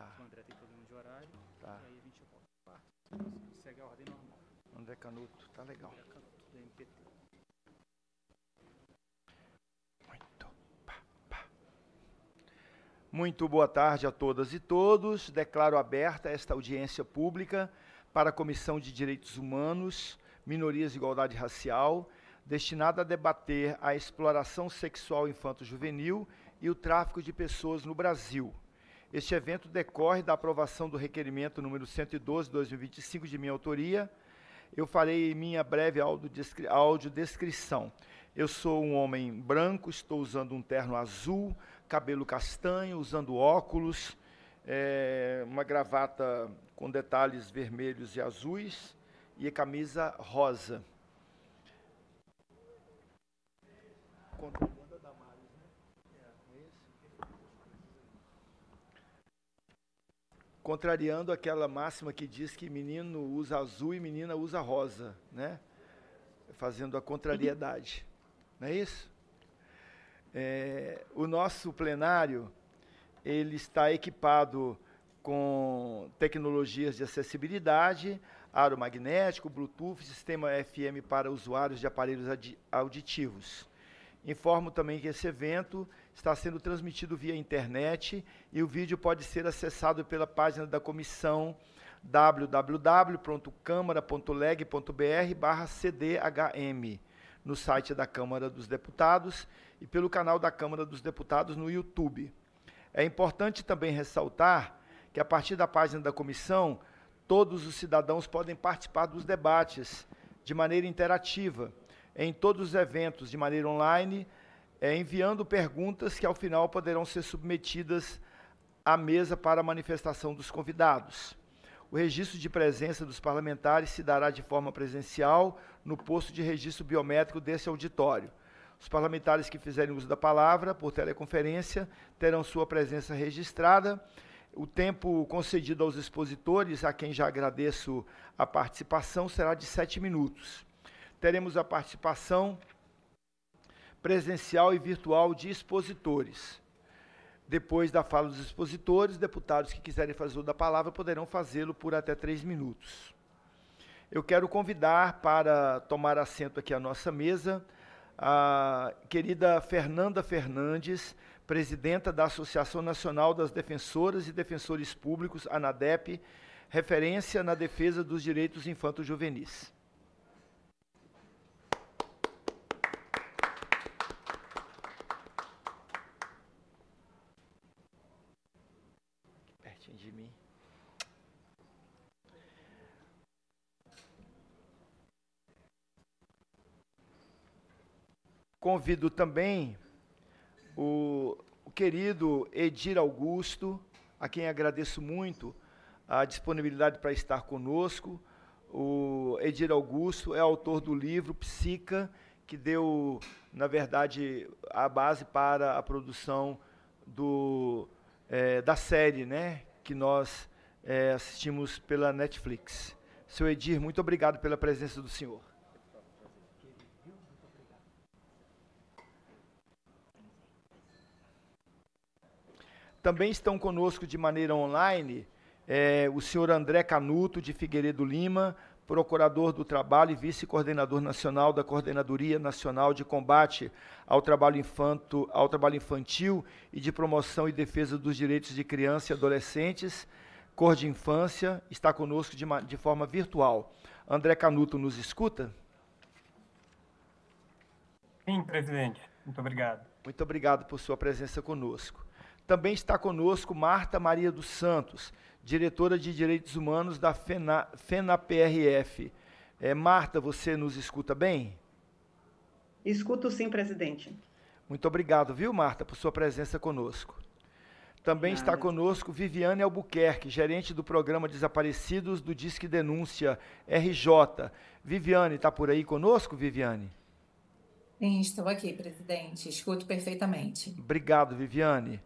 Tá. O André tem problema de horário. Tá. E aí a gente volta. Segue a ordem normal. André Canuto, tá legal. André Canuto, do MPT. Muito boa tarde a todas e todos. Declaro aberta esta audiência pública para a Comissão de Direitos Humanos, Minorias e Igualdade Racial, destinada a debater a exploração sexual infanto-juvenil e o tráfico de pessoas no Brasil. Este evento decorre da aprovação do requerimento número 112/2025 de minha autoria. Eu farei minha breve audiodescrição. Eu sou um homem branco, estou usando um terno azul, cabelo castanho, usando óculos, uma gravata com detalhes vermelhos e azuis e a camisa rosa. Contrariando aquela máxima que diz que menino usa azul e menina usa rosa, né? Fazendo a contrariedade. Não é isso? O nosso plenário, ele está equipado com tecnologias de acessibilidade, aro magnético, Bluetooth, sistema FM para usuários de aparelhos auditivos. Informo também que esse evento está sendo transmitido via internet e o vídeo pode ser acessado pela página da comissão www.câmara.leg.br/cdhm no site da Câmara dos Deputados e pelo canal da Câmara dos Deputados no YouTube. É importante também ressaltar que, a partir da página da comissão, todos os cidadãos podem participar dos debates de maneira interativa, em todos os eventos, de maneira online, enviando perguntas que, ao final, poderão ser submetidas à mesa para a manifestação dos convidados. O registro de presença dos parlamentares se dará de forma presencial no posto de registro biométrico desse auditório. Os parlamentares que fizerem uso da palavra por teleconferência terão sua presença registrada. O tempo concedido aos expositores, a quem já agradeço a participação, será de 7 minutos. Teremos a participação presencial e virtual de expositores. Depois da fala dos expositores, deputados que quiserem fazer uso da palavra poderão fazê-lo por até 3 minutos. Eu quero convidar para tomar assento aqui à nossa mesa a querida Fernanda Fernandes, presidenta da Associação Nacional das Defensoras e Defensores Públicos, ANADEP, referência na defesa dos direitos infanto-juvenis. Pertinho de mim. Convido também o querido Edir Augusto, a quem agradeço muito a disponibilidade para estar conosco. O Edir Augusto é autor do livro Psica, que deu, na verdade, a base para a produção da série, né, que nós assistimos pela Netflix. Seu Edir, muito obrigado pela presença do senhor. Também estão conosco de maneira online o senhor André Canuto, de Figueiredo Lima, procurador do Trabalho e vice-coordenador nacional da Coordenadoria Nacional de Combate ao Trabalho Infantil e de Promoção e Defesa dos Direitos de Crianças e Adolescentes, Cor de Infância, está conosco de forma virtual. André Canuto, nos escuta? Sim, presidente. Muito obrigado. Muito obrigado por sua presença conosco. Também está conosco Marta Maria dos Santos, diretora de Direitos Humanos da FENAPRF. Marta, você nos escuta bem? Escuto sim, presidente. Muito obrigado, viu, Marta, por sua presença conosco. Também está conosco Viviane Albuquerque, gerente do Programa Desaparecidos do Disque Denúncia RJ. Viviane, está por aí conosco, Viviane? Sim, estou aqui, presidente. Escuto perfeitamente. Obrigado, Viviane.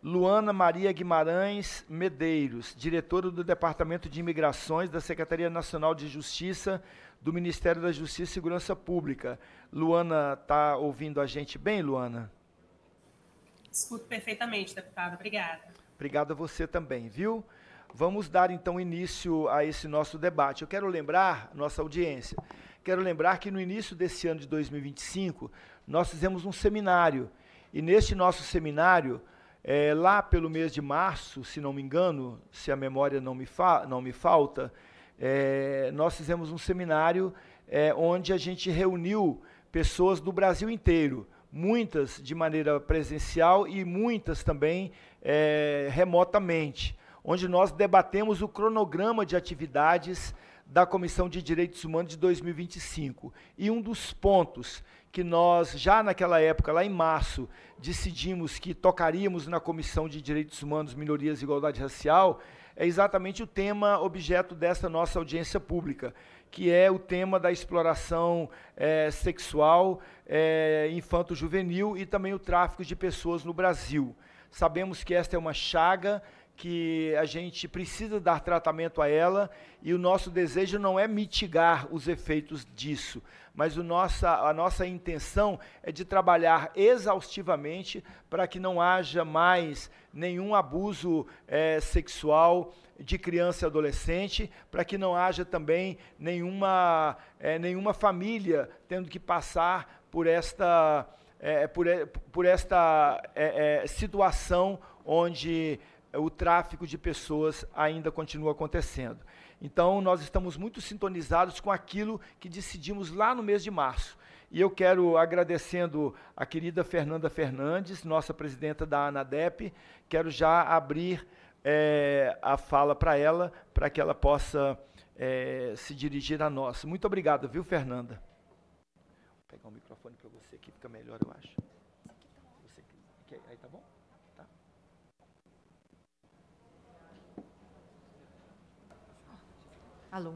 Luana Maria Guimarães Medeiros, diretora do Departamento de Imigrações da Secretaria Nacional de Justiça do Ministério da Justiça e Segurança Pública. Luana, está ouvindo a gente bem, Luana? Escuto perfeitamente, deputado. Obrigada. Obrigado a você também, viu? Vamos dar, então, início a esse nosso debate. Eu quero lembrar, nossa audiência, quero lembrar que no início desse ano de 2025, nós fizemos um seminário. E neste nosso seminário, lá pelo mês de março, se não me engano, se a memória não me falta, nós fizemos um seminário onde a gente reuniu pessoas do Brasil inteiro, muitas de maneira presencial e muitas também remotamente, onde nós debatemos o cronograma de atividades da Comissão de Direitos Humanos de 2025. E um dos pontos que nós, já naquela época, lá em março, decidimos que tocaríamos na Comissão de Direitos Humanos, Minorias e Igualdade Racial, é exatamente o tema objeto dessa nossa audiência pública, que é o tema da exploração sexual infanto-juvenil e também o tráfico de pessoas no Brasil. Sabemos que esta é uma chaga, que a gente precisa dar tratamento a ela, e o nosso desejo não é mitigar os efeitos disso, mas a nossa intenção é de trabalhar exaustivamente para que não haja mais nenhum abuso sexual de criança e adolescente, para que não haja também nenhuma família tendo que passar por esta situação onde o tráfico de pessoas ainda continua acontecendo. Então, nós estamos muito sintonizados com aquilo que decidimos lá no mês de março. E eu quero, agradecendo a querida Fernanda Fernandes, nossa presidenta da ANADEP, quero já abrir a fala para ela, para que ela possa se dirigir a nós. Muito obrigado, viu, Fernanda? Vou pegar o microfone para você aqui, fica melhor, eu acho. Aí tá bom? Tá. Alô?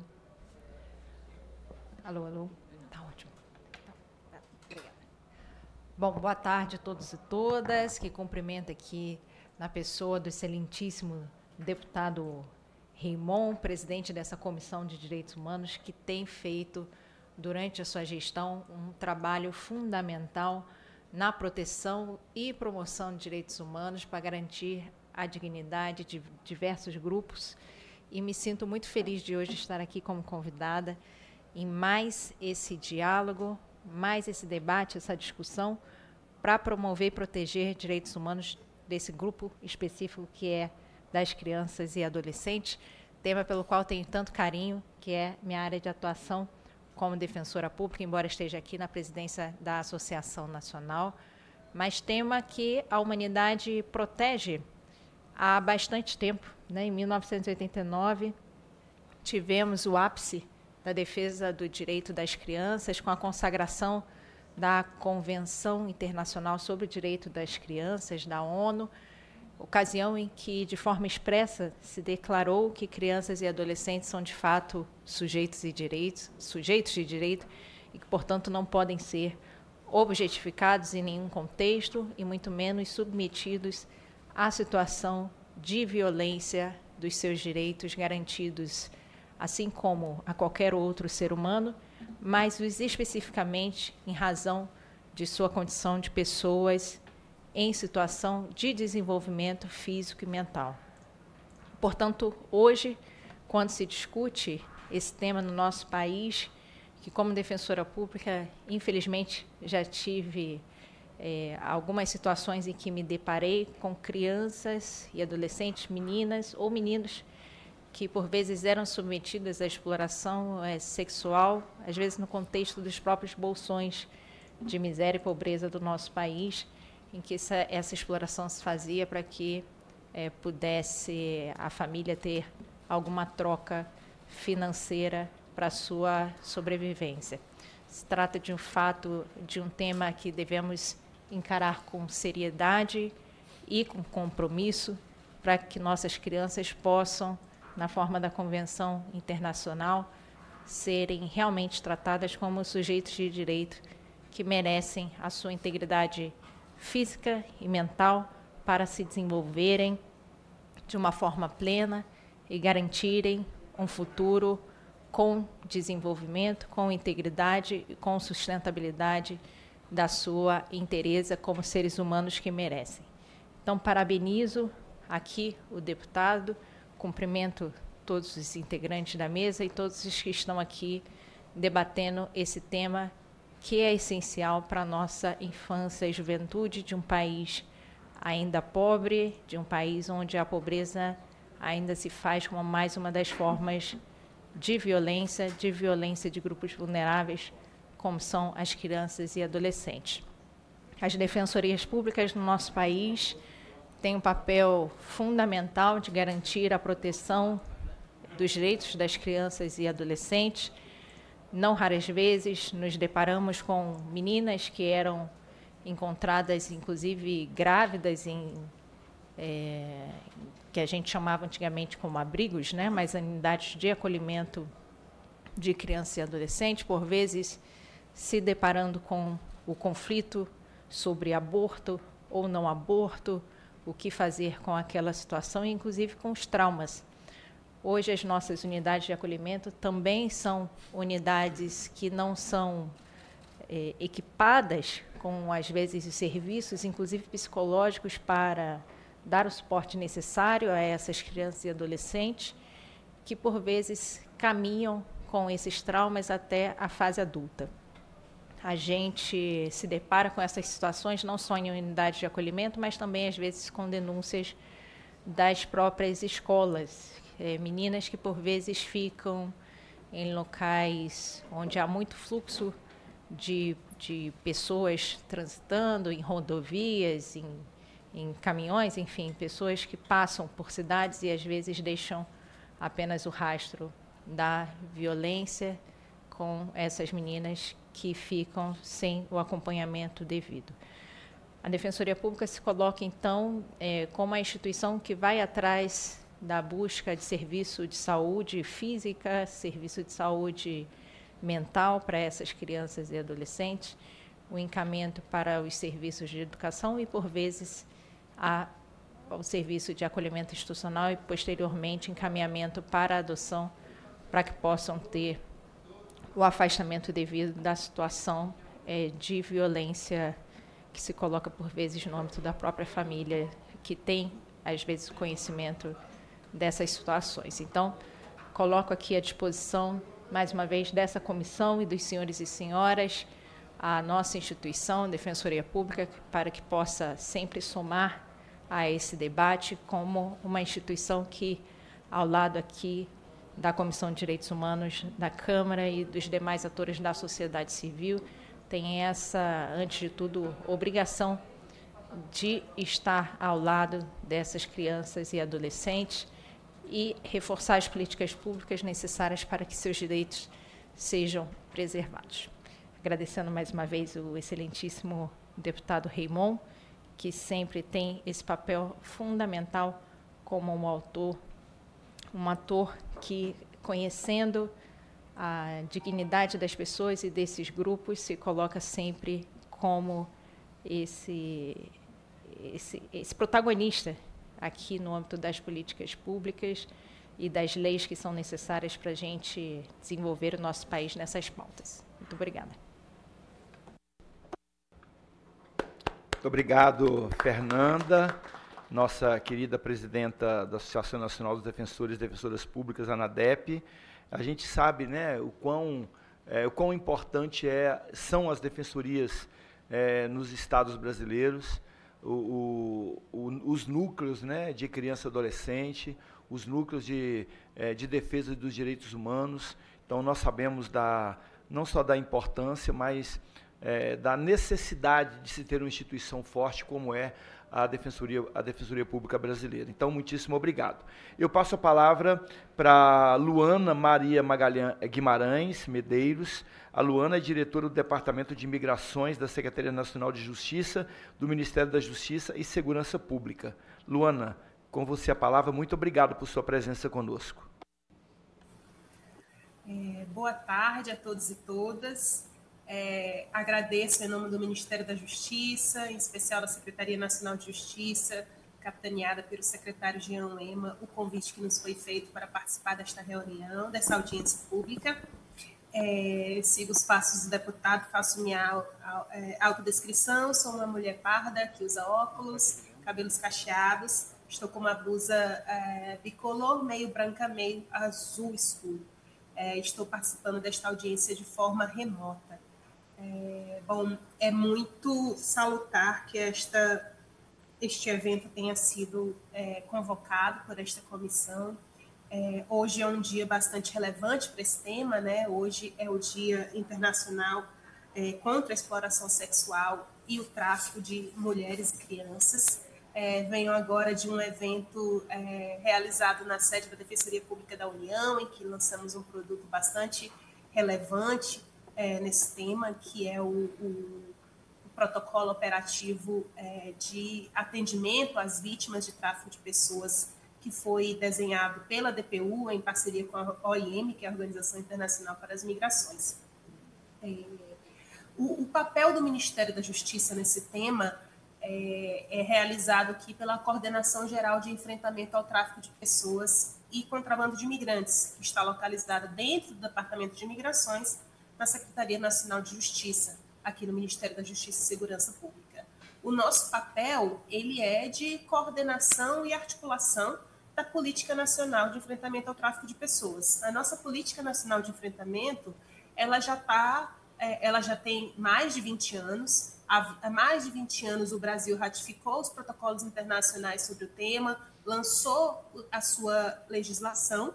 Alô, alô? Tá ótimo. Tá, obrigada. Bom, boa tarde a todos e todas, que cumprimento aqui na pessoa do excelentíssimo deputado Raymond, presidente dessa Comissão de Direitos Humanos, que tem feito, durante a sua gestão, um trabalho fundamental na proteção e promoção de direitos humanos para garantir a dignidade de diversos grupos. E me sinto muito feliz de hoje estar aqui como convidada em mais esse diálogo, mais esse debate, essa discussão, para promover e proteger direitos humanos desse grupo específico que é das crianças e adolescentes, tema pelo qual tenho tanto carinho, que é minha área de atuação como defensora pública, embora esteja aqui na presidência da Associação Nacional, mas tema que a humanidade protege há bastante tempo. Em 1989, tivemos o ápice da defesa do direito das crianças, com a consagração da Convenção Internacional sobre o Direito das Crianças, da ONU, ocasião em que, de forma expressa, se declarou que crianças e adolescentes são, de fato, sujeitos de direito, e que, portanto, não podem ser objetificados em nenhum contexto, e muito menos submetidos à situação de violência dos seus direitos garantidos, assim como a qualquer outro ser humano, mas os especificamente em razão de sua condição de pessoas em situação de desenvolvimento físico e mental. Portanto, hoje, quando se discute esse tema no nosso país, que como defensora pública, infelizmente, já tive algumas situações em que me deparei com crianças e adolescentes, meninas ou meninos, que por vezes eram submetidas à exploração sexual, às vezes no contexto dos próprios bolsões de miséria e pobreza do nosso país, em que essa exploração se fazia para que pudesse a família ter alguma troca financeira para a sua sobrevivência. Se trata de um fato, de um tema que devemos encarar com seriedade e com compromisso, para que nossas crianças possam, na forma da Convenção Internacional, serem realmente tratadas como sujeitos de direito que merecem a sua integridade física e mental para se desenvolverem de uma forma plena e garantirem um futuro com desenvolvimento, com integridade e com sustentabilidade da sua inteireza como seres humanos que merecem. Então, parabenizo aqui o deputado, cumprimento todos os integrantes da mesa e todos os que estão aqui debatendo esse tema que é essencial para a nossa infância e juventude de um país ainda pobre, de um país onde a pobreza ainda se faz como mais uma das formas de violência de grupos vulneráveis, como são as crianças e adolescentes. As defensorias públicas no nosso país têm um papel fundamental de garantir a proteção dos direitos das crianças e adolescentes. Não raras vezes nos deparamos com meninas que eram encontradas, inclusive, grávidas que a gente chamava antigamente como abrigos, né? Mas unidades de acolhimento de crianças e adolescentes, por vezes se deparando com o conflito sobre aborto ou não aborto, o que fazer com aquela situação, e inclusive com os traumas. Hoje, as nossas unidades de acolhimento também são unidades que não são equipadas com, às vezes, os serviços, inclusive psicológicos, para dar o suporte necessário a essas crianças e adolescentes, que, por vezes, caminham com esses traumas até a fase adulta. A gente se depara com essas situações não só em unidades de acolhimento, mas também, às vezes, com denúncias das próprias escolas. Meninas que, por vezes, ficam em locais onde há muito fluxo de pessoas transitando, em rodovias, em caminhões, enfim, pessoas que passam por cidades e, às vezes, deixam apenas o rastro da violência com essas meninas que ficam sem o acompanhamento devido. A Defensoria Pública se coloca, então, como a instituição que vai atrás da busca de serviço de saúde física, serviço de saúde mental para essas crianças e adolescentes, o encaminhamento para os serviços de educação e, por vezes, ao serviço de acolhimento institucional e, posteriormente, encaminhamento para a adoção, para que possam ter o afastamento devido da situação de violência que se coloca, por vezes, no âmbito da própria família, que tem, às vezes, conhecimento dessas situações. Então, coloco aqui à disposição, mais uma vez, dessa comissão e dos senhores e senhoras, a nossa instituição, Defensoria Pública, para que possa sempre somar a esse debate como uma instituição que, ao lado aqui da Comissão de Direitos Humanos da Câmara e dos demais atores da sociedade civil, tem essa, antes de tudo, obrigação de estar ao lado dessas crianças e adolescentes e reforçar as políticas públicas necessárias para que seus direitos sejam preservados. Agradecendo mais uma vez o excelentíssimo deputado Raymond, que sempre tem esse papel fundamental como um ator que, conhecendo a dignidade das pessoas e desses grupos, se coloca sempre como esse protagonista aqui no âmbito das políticas públicas e das leis que são necessárias para a gente desenvolver o nosso país nessas pautas. Muito obrigada. Muito obrigado, Fernanda, nossa querida presidenta da Associação Nacional dos Defensores e Defensoras Públicas, ANADEP. A gente sabe, né, o quão importante são as defensorias nos estados brasileiros, os núcleos, né, de criança e adolescente, os núcleos de defesa dos direitos humanos. Então, nós sabemos não só da importância, mas da necessidade de se ter uma instituição forte como é a Defensoria Pública Brasileira. Então, muitíssimo obrigado. Eu passo a palavra para Luana Maria Guimarães Medeiros. A Luana é diretora do Departamento de Imigrações da Secretaria Nacional de Justiça, do Ministério da Justiça e Segurança Pública. Luana, com você a palavra. Muito obrigado por sua presença conosco. Boa tarde a todos e todas. Agradeço em nome do Ministério da Justiça, em especial da Secretaria Nacional de Justiça, capitaneada pelo secretário Jean Lema, o convite que nos foi feito para participar desta reunião, dessa audiência pública. Sigo os passos do deputado, faço minha autodescrição, sou uma mulher parda que usa óculos, cabelos cacheados, Estou com uma blusa bicolor, meio branca, meio azul escuro. Estou participando desta audiência de forma remota. Bom, é muito salutar que este evento tenha sido convocado por esta comissão. Hoje é um dia bastante relevante para esse tema, né? Hoje é o Dia Internacional contra a Exploração Sexual e o Tráfico de Mulheres e Crianças. Venho agora de um evento realizado na sede da Defensoria Pública da União, em que lançamos um produto bastante relevante nesse tema, que é o protocolo operativo de atendimento às vítimas de tráfico de pessoas, que foi desenhado pela DPU em parceria com a OIM, que é a Organização Internacional para as Migrações. O papel do Ministério da Justiça nesse tema é realizado aqui pela Coordenação Geral de Enfrentamento ao Tráfico de Pessoas e Contrabando de Imigrantes, que está localizada dentro do Departamento de Migrações, na Secretaria Nacional de Justiça, aqui no Ministério da Justiça e Segurança Pública. O nosso papel, ele é de coordenação e articulação da Política Nacional de Enfrentamento ao Tráfico de Pessoas. A nossa Política Nacional de Enfrentamento, ela já tem mais de 20 anos. Há mais de 20 anos o Brasil ratificou os protocolos internacionais sobre o tema, lançou a sua legislação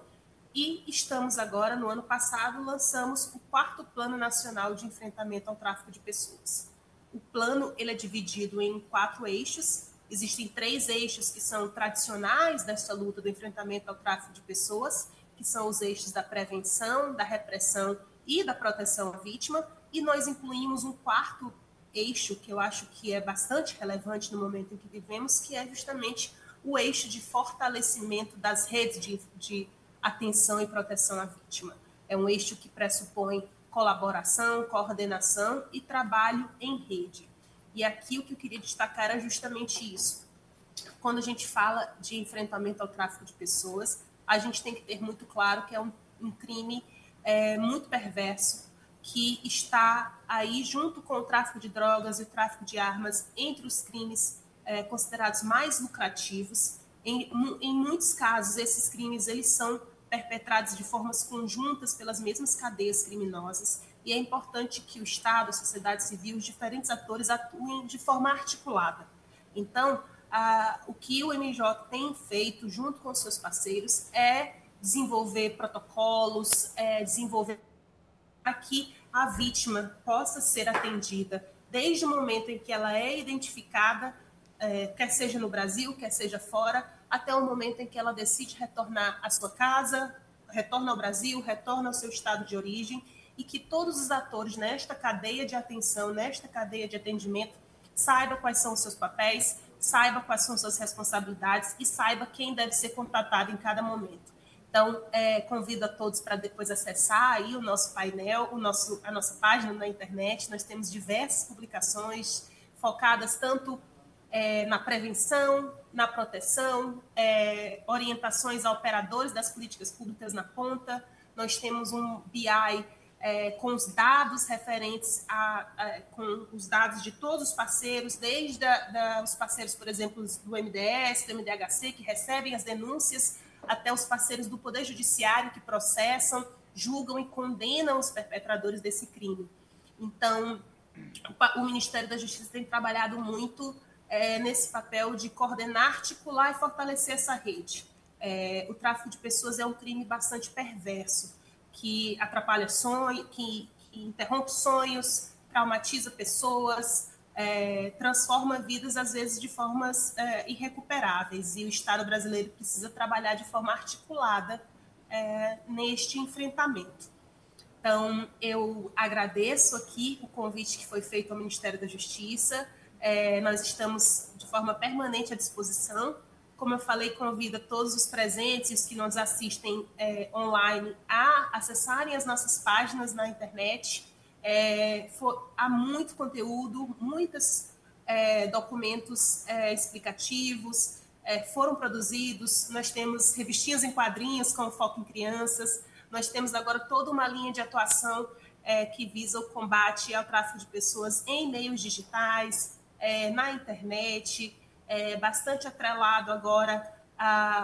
e estamos agora, no ano passado, lançamos o 4º Plano Nacional de Enfrentamento ao Tráfico de Pessoas. O plano ele é dividido em 4 eixos. Existem 3 eixos que são tradicionais desta luta do enfrentamento ao tráfico de pessoas, que são os eixos da prevenção, da repressão e da proteção à vítima, e nós incluímos um 4º eixo, que eu acho que é bastante relevante no momento em que vivemos, que é justamente o eixo de fortalecimento das redes de atenção e proteção à vítima. É um eixo que pressupõe colaboração, coordenação e trabalho em rede. E aqui o que eu queria destacar é justamente isso. Quando a gente fala de enfrentamento ao tráfico de pessoas, a gente tem que ter muito claro que é um crime muito perverso, que está aí junto com o tráfico de drogas e o tráfico de armas entre os crimes considerados mais lucrativos. Em muitos casos, esses crimes eles são perpetrados de formas conjuntas pelas mesmas cadeias criminosas, e é importante que o Estado, a sociedade civil, os diferentes atores atuem de forma articulada. Então, o que o MJ tem feito junto com os seus parceiros é desenvolver protocolos, desenvolver para que a vítima possa ser atendida desde o momento em que ela é identificada, quer seja no Brasil, quer seja fora, até o momento em que ela decide retornar à sua casa, retorna ao Brasil, retorna ao seu estado de origem, e que todos os atores nesta cadeia de atenção, nesta cadeia de atendimento, saibam quais são os seus papéis, saiba quais são suas responsabilidades e saiba quem deve ser contratado em cada momento. Então, convido a todos para depois acessar aí o nosso painel, a nossa página na internet. Nós temos diversas publicações focadas tanto na prevenção, na proteção, orientações a operadores das políticas públicas na ponta. Nós temos um BI com os dados referentes com os dados de todos os parceiros, desde os parceiros, por exemplo, do MDS, do MDHC, que recebem as denúncias, até os parceiros do Poder Judiciário, que processam, julgam e condenam os perpetradores desse crime. Então, o Ministério da Justiça tem trabalhado muito nesse papel de coordenar, articular e fortalecer essa rede. O tráfico de pessoas é um crime bastante perverso, que atrapalha sonhos, que interrompe sonhos, traumatiza pessoas, transforma vidas, às vezes, de formas irrecuperáveis. E o Estado brasileiro precisa trabalhar de forma articulada neste enfrentamento. Então, eu agradeço aqui o convite que foi feito ao Ministério da Justiça. Nós estamos de forma permanente à disposição. Como eu falei, convido a todos os presentes e os que nos assistem online a acessarem as nossas páginas na internet. Há muito conteúdo, muitos documentos explicativos foram produzidos. Nós temos revistinhas em quadrinhos com foco em crianças. Nós temos agora toda uma linha de atuação que visa o combate ao tráfico de pessoas em meios digitais, na internet. bastante atrelado agora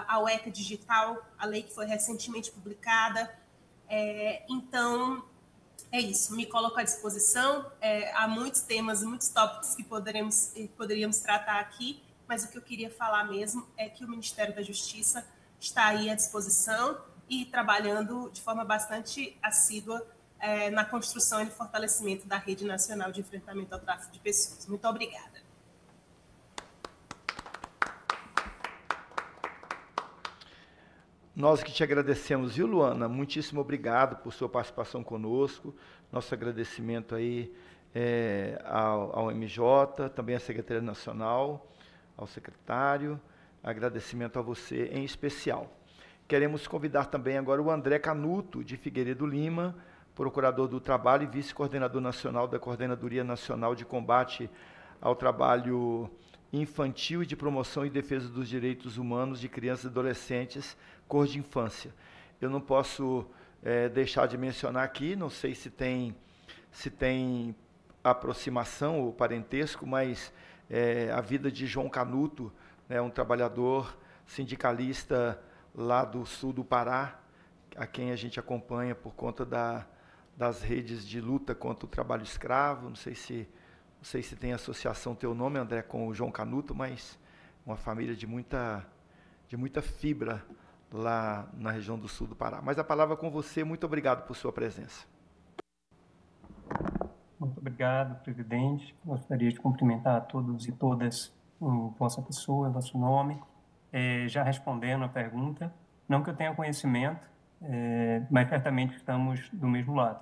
ao ECA Digital, a lei que foi recentemente publicada. Então, é isso, me coloco à disposição. Há muitos temas, muitos tópicos que poderíamos tratar aqui, mas o que eu queria falar mesmo é que o Ministério da Justiça está aí à disposição e trabalhando de forma bastante assídua na construção e no fortalecimento da Rede Nacional de Enfrentamento ao Tráfico de Pessoas. Muito obrigada. Nós que te agradecemos, viu, Luana? Muitíssimo obrigado por sua participação conosco. Nosso agradecimento aí ao MJ, também à Secretaria Nacional, ao secretário. Agradecimento a você em especial. Queremos convidar também agora o André Canuto, de Figueiredo Lima, procurador do Trabalho e vice-coordenador nacional da Coordenadoria Nacional de Combate ao Trabalho Infantil e de Promoção e Defesa dos Direitos Humanos de Crianças e Adolescentes, cor de infância. Eu não posso deixar de mencionar aqui, não sei se tem aproximação ou parentesco, mas a vida de João Canuto, um trabalhador sindicalista lá do sul do Pará, a quem a gente acompanha por conta das redes de luta contra o trabalho escravo. Não sei se tem associação teu nome, André, com o João Canuto, mas uma família de muita fibra lá na região do sul do Pará. Mas a palavra é com você. Muito obrigado por sua presença. Muito obrigado, presidente. Gostaria de cumprimentar a todos e todas em vossa pessoa, em vosso nome. Já respondendo a pergunta, não que eu tenha conhecimento, mas certamente estamos do mesmo lado.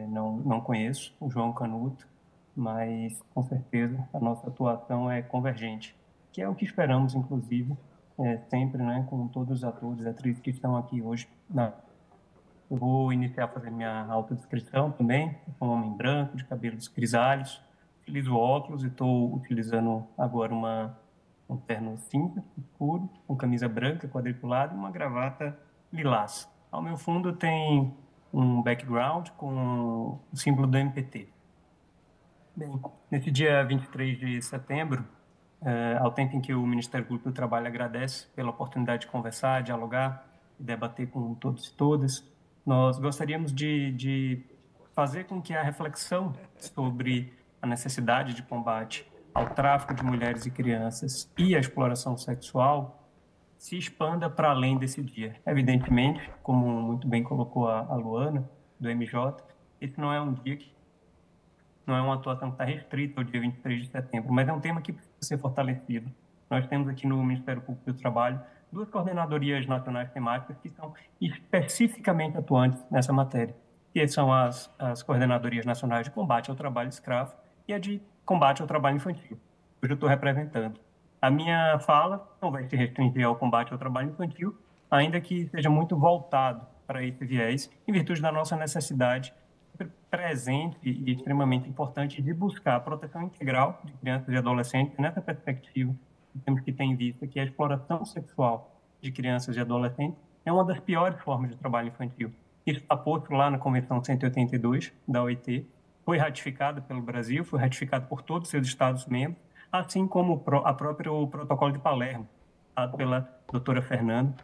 Não conheço o João Canuto, mas com certeza a nossa atuação é convergente, que é o que esperamos, inclusive, sempre, né, com todos os atores e atrizes que estão aqui hoje. Eu vou iniciar a fazer minha autodescrição também. Eu sou um homem branco, de cabelos grisalhos, utilizo óculos e estou utilizando agora um terno cinza, escuro, com camisa branca quadriculada e uma gravata lilás. Ao meu fundo tem um background com o símbolo do MPT. Bem, nesse dia 23 de setembro, ao tempo em que o Ministério Público do Trabalho agradece pela oportunidade de conversar, dialogar e debater com todos e todas, nós gostaríamos de fazer com que a reflexão sobre a necessidade de combate ao tráfico de mulheres e crianças e à exploração sexual se expanda para além desse dia. Evidentemente, como muito bem colocou a Luana, do MJ, esse não é um dia que não é uma atuação que está restrita ao dia 23 de setembro, mas é um tema que precisa ser fortalecido. Nós temos aqui no Ministério Público do Trabalho 2 coordenadorias nacionais temáticas que são especificamente atuantes nessa matéria, que são as coordenadorias nacionais de combate ao trabalho escravo e a de combate ao trabalho infantil, hoje eu estou representando. A minha fala não vai se restringir ao combate ao trabalho infantil, ainda que seja muito voltado para esse viés, em virtude da nossa necessidade presente e extremamente importante de buscar a proteção integral de crianças e adolescentes. Nessa perspectiva, temos que ter em vista que a exploração sexual de crianças e adolescentes é uma das piores formas de trabalho infantil. Isso está posto lá na Convenção 182 da OIT, foi ratificado pelo Brasil, foi ratificado por todos os seus Estados-membros, assim como o próprio Protocolo de Palermo, dado pela doutora Fernanda,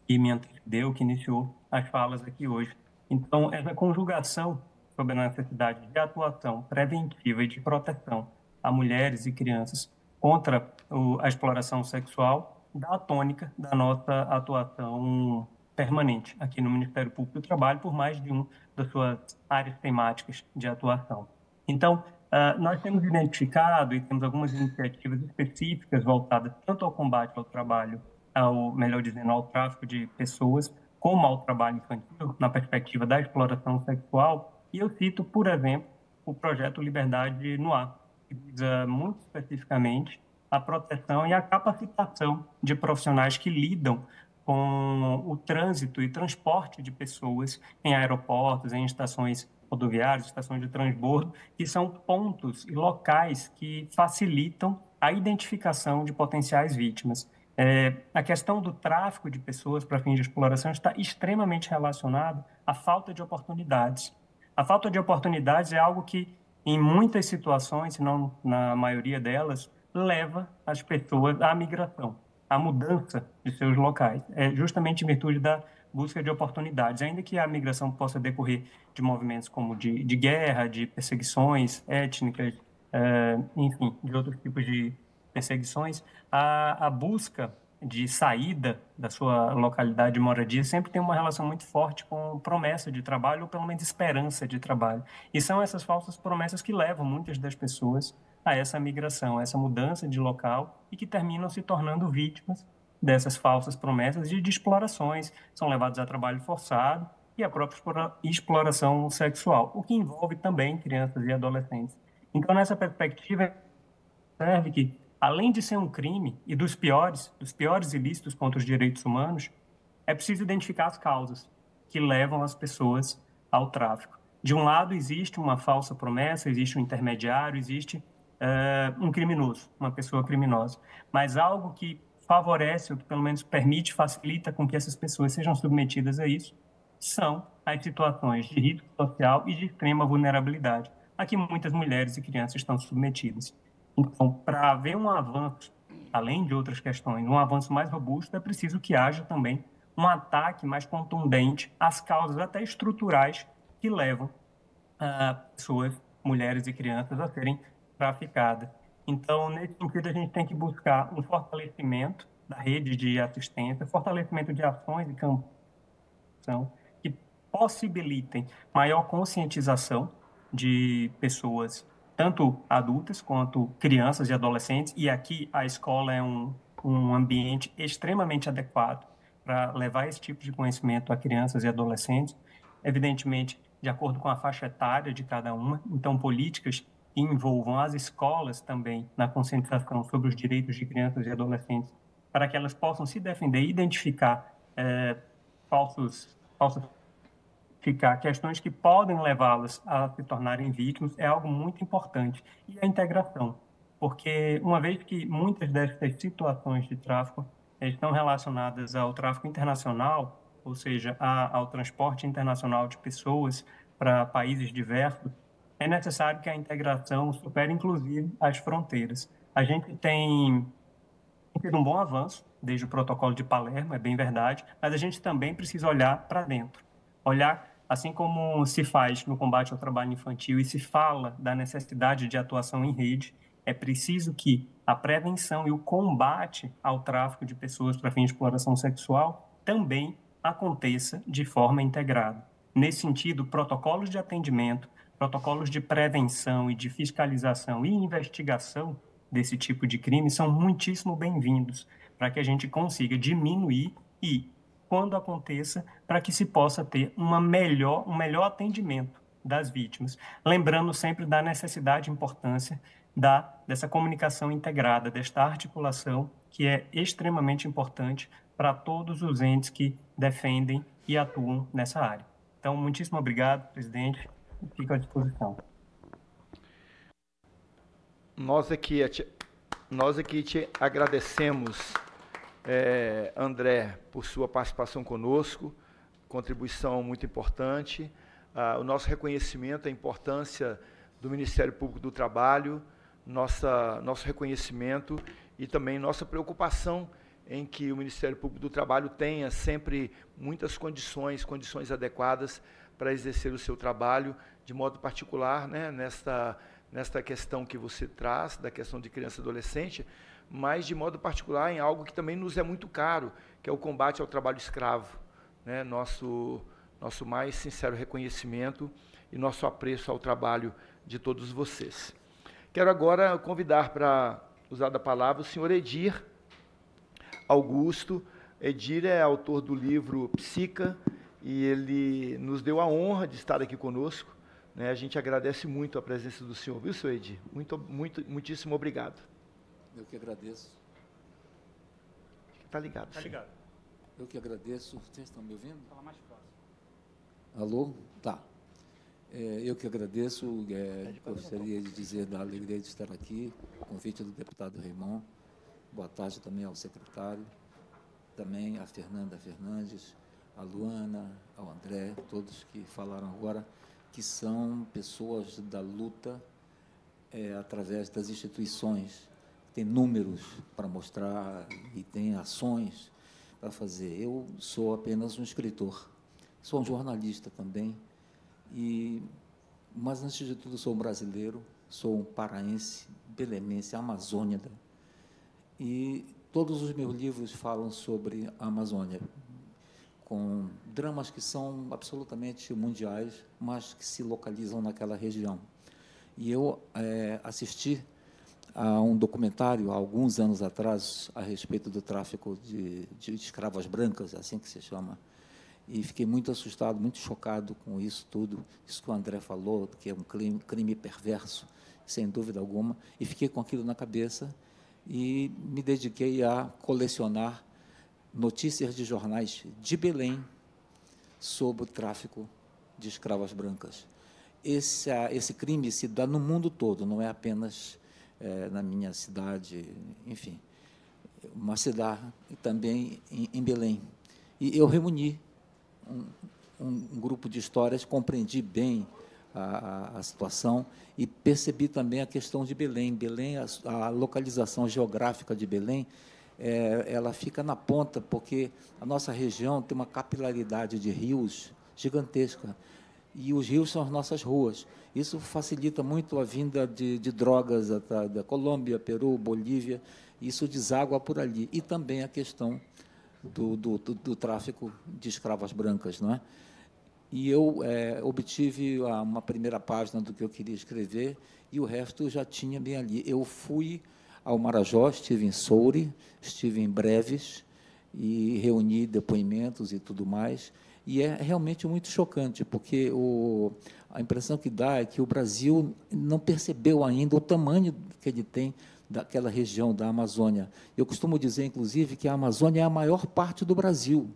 que me antecedeu, que iniciou as falas aqui hoje. Então, essa conjugação sobre a necessidade de atuação preventiva e de proteção a mulheres e crianças contra a exploração sexual dá a tônica da nossa atuação permanente aqui no Ministério Público do Trabalho por mais de das suas áreas temáticas de atuação. Então, nós temos identificado e temos algumas iniciativas específicas voltadas tanto ao combate ao trabalho, melhor dizendo, ao tráfico de pessoas, como ao trabalho infantil, na perspectiva da exploração sexual. E eu cito, por exemplo, o projeto Liberdade no Ar, que visa muito especificamente a proteção e a capacitação de profissionais que lidam com o trânsito e transporte de pessoas em aeroportos, em estações rodoviárias, estações de transbordo, que são pontos e locais que facilitam a identificação de potenciais vítimas. A questão do tráfico de pessoas para fins de exploração está extremamente relacionada à falta de oportunidades. A falta de oportunidades é algo que, em muitas situações, se não na maioria delas, leva as pessoas à migração, à mudança de seus locais. É justamente em virtude da busca de oportunidades, ainda que a migração possa decorrer de movimentos como de guerra, de perseguições étnicas, enfim, de outros tipos de perseguições, a busca de saída da sua localidade de moradia sempre tem uma relação muito forte com promessa de trabalho ou pelo menos esperança de trabalho. E são essas falsas promessas que levam muitas das pessoas a essa migração, a essa mudança de local e que terminam se tornando vítimas dessas falsas promessas de explorações, são levados a trabalho forçado e a própria exploração sexual, o que envolve também crianças e adolescentes. Então, nessa perspectiva, observe que, além de ser um crime e dos piores ilícitos contra os direitos humanos, é preciso identificar as causas que levam as pessoas ao tráfico. De um lado, existe uma falsa promessa, existe um intermediário, existe um criminoso, uma pessoa criminosa. Mas algo que favorece, ou que pelo menos permite, facilita com que essas pessoas sejam submetidas a isso, são as situações de risco social e de extrema vulnerabilidade, a que muitas mulheres e crianças estão submetidas. Então, para haver um avanço, além de outras questões, um avanço mais robusto, é preciso que haja também um ataque mais contundente às causas até estruturais que levam pessoas, mulheres e crianças a serem traficadas. Então, nesse sentido, a gente tem que buscar um fortalecimento da rede de assistência, fortalecimento de ações e campanhas que possibilitem maior conscientização de pessoas, tanto adultas quanto crianças e adolescentes, e aqui a escola é um ambiente extremamente adequado para levar esse tipo de conhecimento a crianças e adolescentes, evidentemente, de acordo com a faixa etária de cada uma, então políticas que envolvam as escolas também na conscientização sobre os direitos de crianças e adolescentes, para que elas possam se defender e identificar questões que podem levá-las a se tornarem vítimas, é algo muito importante. E a integração, porque uma vez que muitas dessas situações de tráfico estão relacionadas ao tráfico internacional, ou seja, ao transporte internacional de pessoas para países diversos, é necessário que a integração supere, inclusive, as fronteiras. A gente tem tido um bom avanço desde o protocolo de Palermo, é bem verdade, mas a gente também precisa olhar para dentro. Olhar, assim como se faz no combate ao trabalho infantil e se fala da necessidade de atuação em rede, é preciso que a prevenção e o combate ao tráfico de pessoas para fins de exploração sexual também aconteça de forma integrada. Nesse sentido, protocolos de atendimento, protocolos de prevenção e de fiscalização e investigação desse tipo de crime são muitíssimo bem-vindos para que a gente consiga diminuir e, quando aconteça, para que se possa ter um melhor atendimento das vítimas. Lembrando sempre da necessidade e importância dessa comunicação integrada, desta articulação, que é extremamente importante para todos os entes que defendem e atuam nessa área. Então, muitíssimo obrigado, presidente. Fico à disposição. Nós aqui te agradecemos, André, por sua participação conosco, contribuição muito importante, o nosso reconhecimento, a importância do Ministério Público do Trabalho, nosso reconhecimento e também nossa preocupação em que o Ministério Público do Trabalho tenha sempre muitas condições adequadas para exercer o seu trabalho, de modo particular, né, nesta questão que você traz, da questão de criança e adolescente, mas de modo particular em algo que também nos é muito caro, que é o combate ao trabalho escravo, né, nosso mais sincero reconhecimento e nosso apreço ao trabalho de todos vocês. Quero agora convidar para usar da palavra o senhor Edir Augusto. Edir é autor do livro Psica e ele nos deu a honra de estar aqui conosco, né? A gente agradece muito a presença do senhor, viu, senhor Edir? Muitíssimo obrigado. Eu que agradeço. Está ligado. Tá ligado. Eu que agradeço. Vocês estão me ouvindo? Fala mais próximo. Alô? Tá. Eu que agradeço. Gostaria de dizer da alegria de estar aqui, convite do deputado Raimon. Boa tarde também ao secretário, também a Fernanda Fernandes, a Luana, ao André, todos que falaram agora, que são pessoas da luta através das instituições, tem números para mostrar e tem ações para fazer. Eu sou apenas um escritor, sou um jornalista também, mas, antes de tudo, sou um brasileiro, sou um paraense, belenense, amazônida, e todos os meus livros falam sobre a Amazônia, com dramas que são absolutamente mundiais, mas que se localizam naquela região. E eu assisti a um documentário, há alguns anos atrás, a respeito do tráfico de escravas brancas, assim que se chama, e fiquei muito assustado, muito chocado com isso tudo, isso que o André falou, que é um crime perverso, sem dúvida alguma, e fiquei com aquilo na cabeça e me dediquei a colecionar notícias de jornais de Belém sobre o tráfico de escravas brancas. Esse crime se dá no mundo todo, não é apenas na minha cidade, enfim, mas se dá também em Belém. E eu reuni um grupo de histórias, compreendi bem a situação e percebi também a questão de Belém. Belém, a localização geográfica de Belém, ela fica na ponta, porque a nossa região tem uma capilaridade de rios gigantesca, e os rios são as nossas ruas. Isso facilita muito a vinda de drogas da Colômbia, Peru, Bolívia, isso deságua por ali. E também a questão do tráfico de escravas brancas, não é? E eu obtive uma primeira página do que eu queria escrever, e o resto eu já tinha bem ali. Eu fui ao Marajó, estive em Soure, estive em Breves, e reuni depoimentos e tudo mais, e é realmente muito chocante, porque a impressão que dá é que o Brasil não percebeu ainda o tamanho que ele tem daquela região da Amazônia. Eu costumo dizer, inclusive, que a Amazônia é a maior parte do Brasil.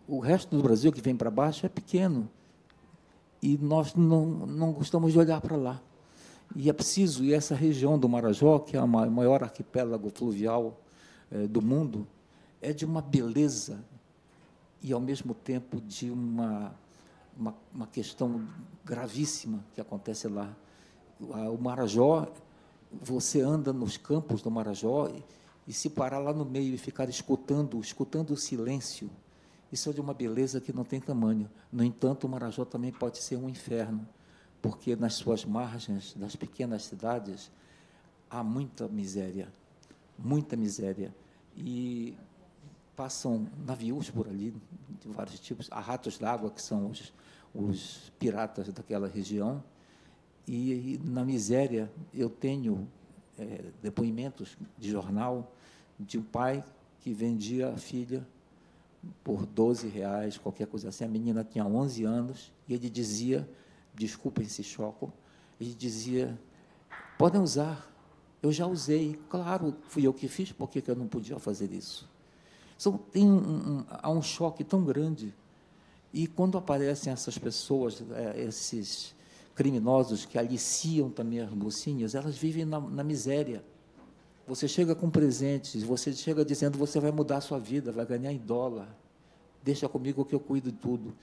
O resto do Brasil, que vem para baixo, é pequeno, e nós não gostamos de olhar para lá. E é preciso, e essa região do Marajó, que é o maior arquipélago fluvial do mundo, é de uma beleza e, ao mesmo tempo, de uma questão gravíssima que acontece lá. O Marajó, você anda nos campos do Marajó e se parar lá no meio e ficar escutando o silêncio, isso é de uma beleza que não tem tamanho. No entanto, o Marajó também pode ser um inferno, porque nas suas margens das pequenas cidades há muita miséria, e passam navios por ali, de vários tipos, há ratos d'água, que são os piratas daquela região, e na miséria eu tenho depoimentos de jornal de um pai que vendia a filha por R$12, qualquer coisa assim. A menina tinha 11 anos, e ele dizia, desculpem se chocam, ele dizia, podem usar, eu já usei, claro, fui eu que fiz, por que eu não podia fazer isso? Há um choque tão grande, e quando aparecem essas pessoas, esses criminosos que aliciam também as mocinhas, elas vivem na miséria. Você chega com presentes, você chega dizendo, você vai mudar a sua vida, vai ganhar em dólar, deixa comigo que eu cuido de tudo.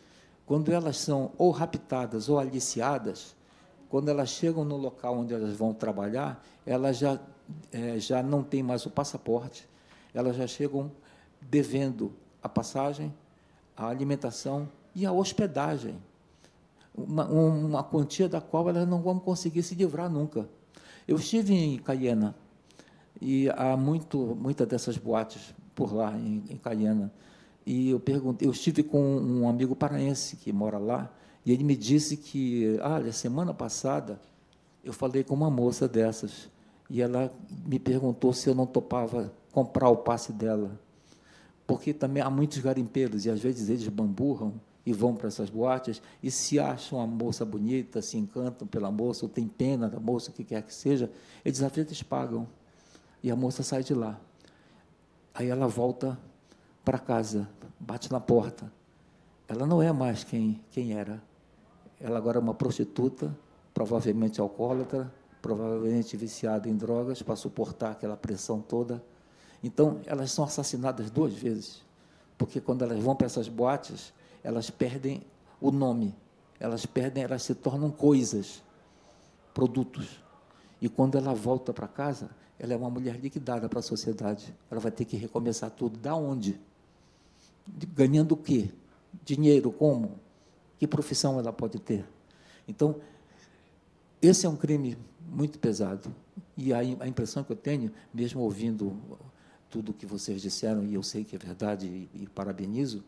Quando elas são ou raptadas ou aliciadas, quando elas chegam no local onde elas vão trabalhar, elas já não têm mais o passaporte, elas já chegam devendo a passagem, a alimentação e a hospedagem, uma quantia da qual elas não vão conseguir se livrar nunca. Eu estive em Caiena, e há muitas dessas boates por lá, em Caiena, e eu estive com um amigo paraense que mora lá, e ele me disse que, semana passada, eu falei com uma moça dessas, e ela me perguntou se eu não topava comprar o passe dela, porque também há muitos garimpeiros, e às vezes eles bamburram e vão para essas boates, e se acham a moça bonita, se encantam pela moça, ou têm pena da moça, o que quer que seja, eles às vezes pagam, e a moça sai de lá. Aí ela volta para casa, bate na porta. Ela não é mais quem era. Ela agora é uma prostituta, provavelmente alcoólatra, provavelmente viciada em drogas, para suportar aquela pressão toda. Então, elas são assassinadas 2 vezes, porque quando elas vão para essas boates, elas perdem o nome, elas se tornam coisas, produtos. E quando ela volta para casa, ela é uma mulher liquidada para a sociedade. Ela vai ter que recomeçar tudo. Da onde? Ganhando o quê? Dinheiro, como? Que profissão ela pode ter? Então, esse é um crime muito pesado. E a impressão que eu tenho, mesmo ouvindo tudo o que vocês disseram, e eu sei que é verdade, e parabenizo,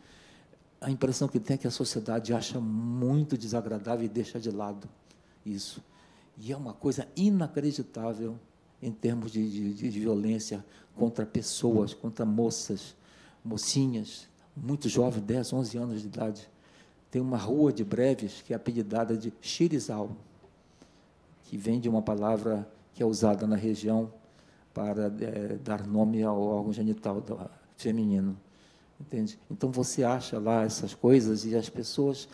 a impressão que tem é que a sociedade acha muito desagradável e deixa de lado isso. E é uma coisa inacreditável em termos de violência contra pessoas, contra moças, mocinhas, muito jovens, 10, 11 anos de idade. Tem uma rua de Breves que é apelidada de Xirizal, que vem de uma palavra que é usada na região para dar nome ao órgão genital feminino. Entende? Então, você acha lá essas coisas e as pessoas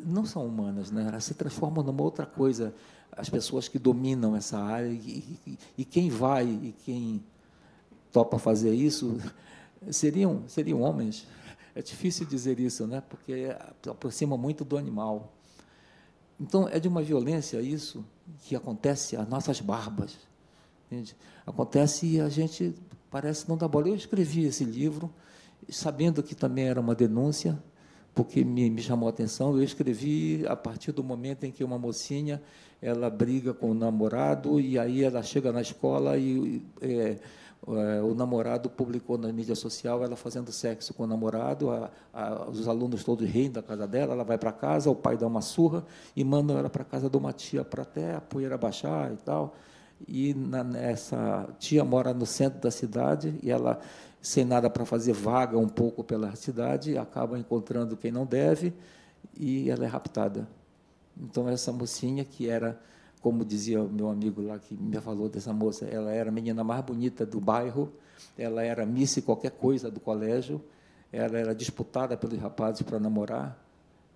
não são humanas, né? Elas se transformam numa outra coisa. As pessoas que dominam essa área e quem vai e quem topa fazer isso seriam homens. É difícil dizer isso, né? Porque aproxima muito do animal. Então, é de uma violência isso que acontece às nossas barbas. Entende? Acontece e a gente parece não dar bola. Eu escrevi esse livro, sabendo que também era uma denúncia, porque me chamou a atenção. Eu escrevi a partir do momento em que uma mocinha ela briga com o namorado, e aí ela chega na escola e o namorado publicou na mídia social ela fazendo sexo com o namorado, os alunos todos riem da casa dela, ela vai para casa, o pai dá uma surra e manda ela para a casa de uma tia para até a poeira baixar e tal. E essa tia mora no centro da cidade e ela, sem nada para fazer, vaga um pouco pela cidade, acaba encontrando quem não deve e ela é raptada. Então, essa mocinha, que era, como dizia o meu amigo lá, que me falou dessa moça, ela era a menina mais bonita do bairro, ela era miss qualquer coisa do colégio, ela era disputada pelos rapazes para namorar,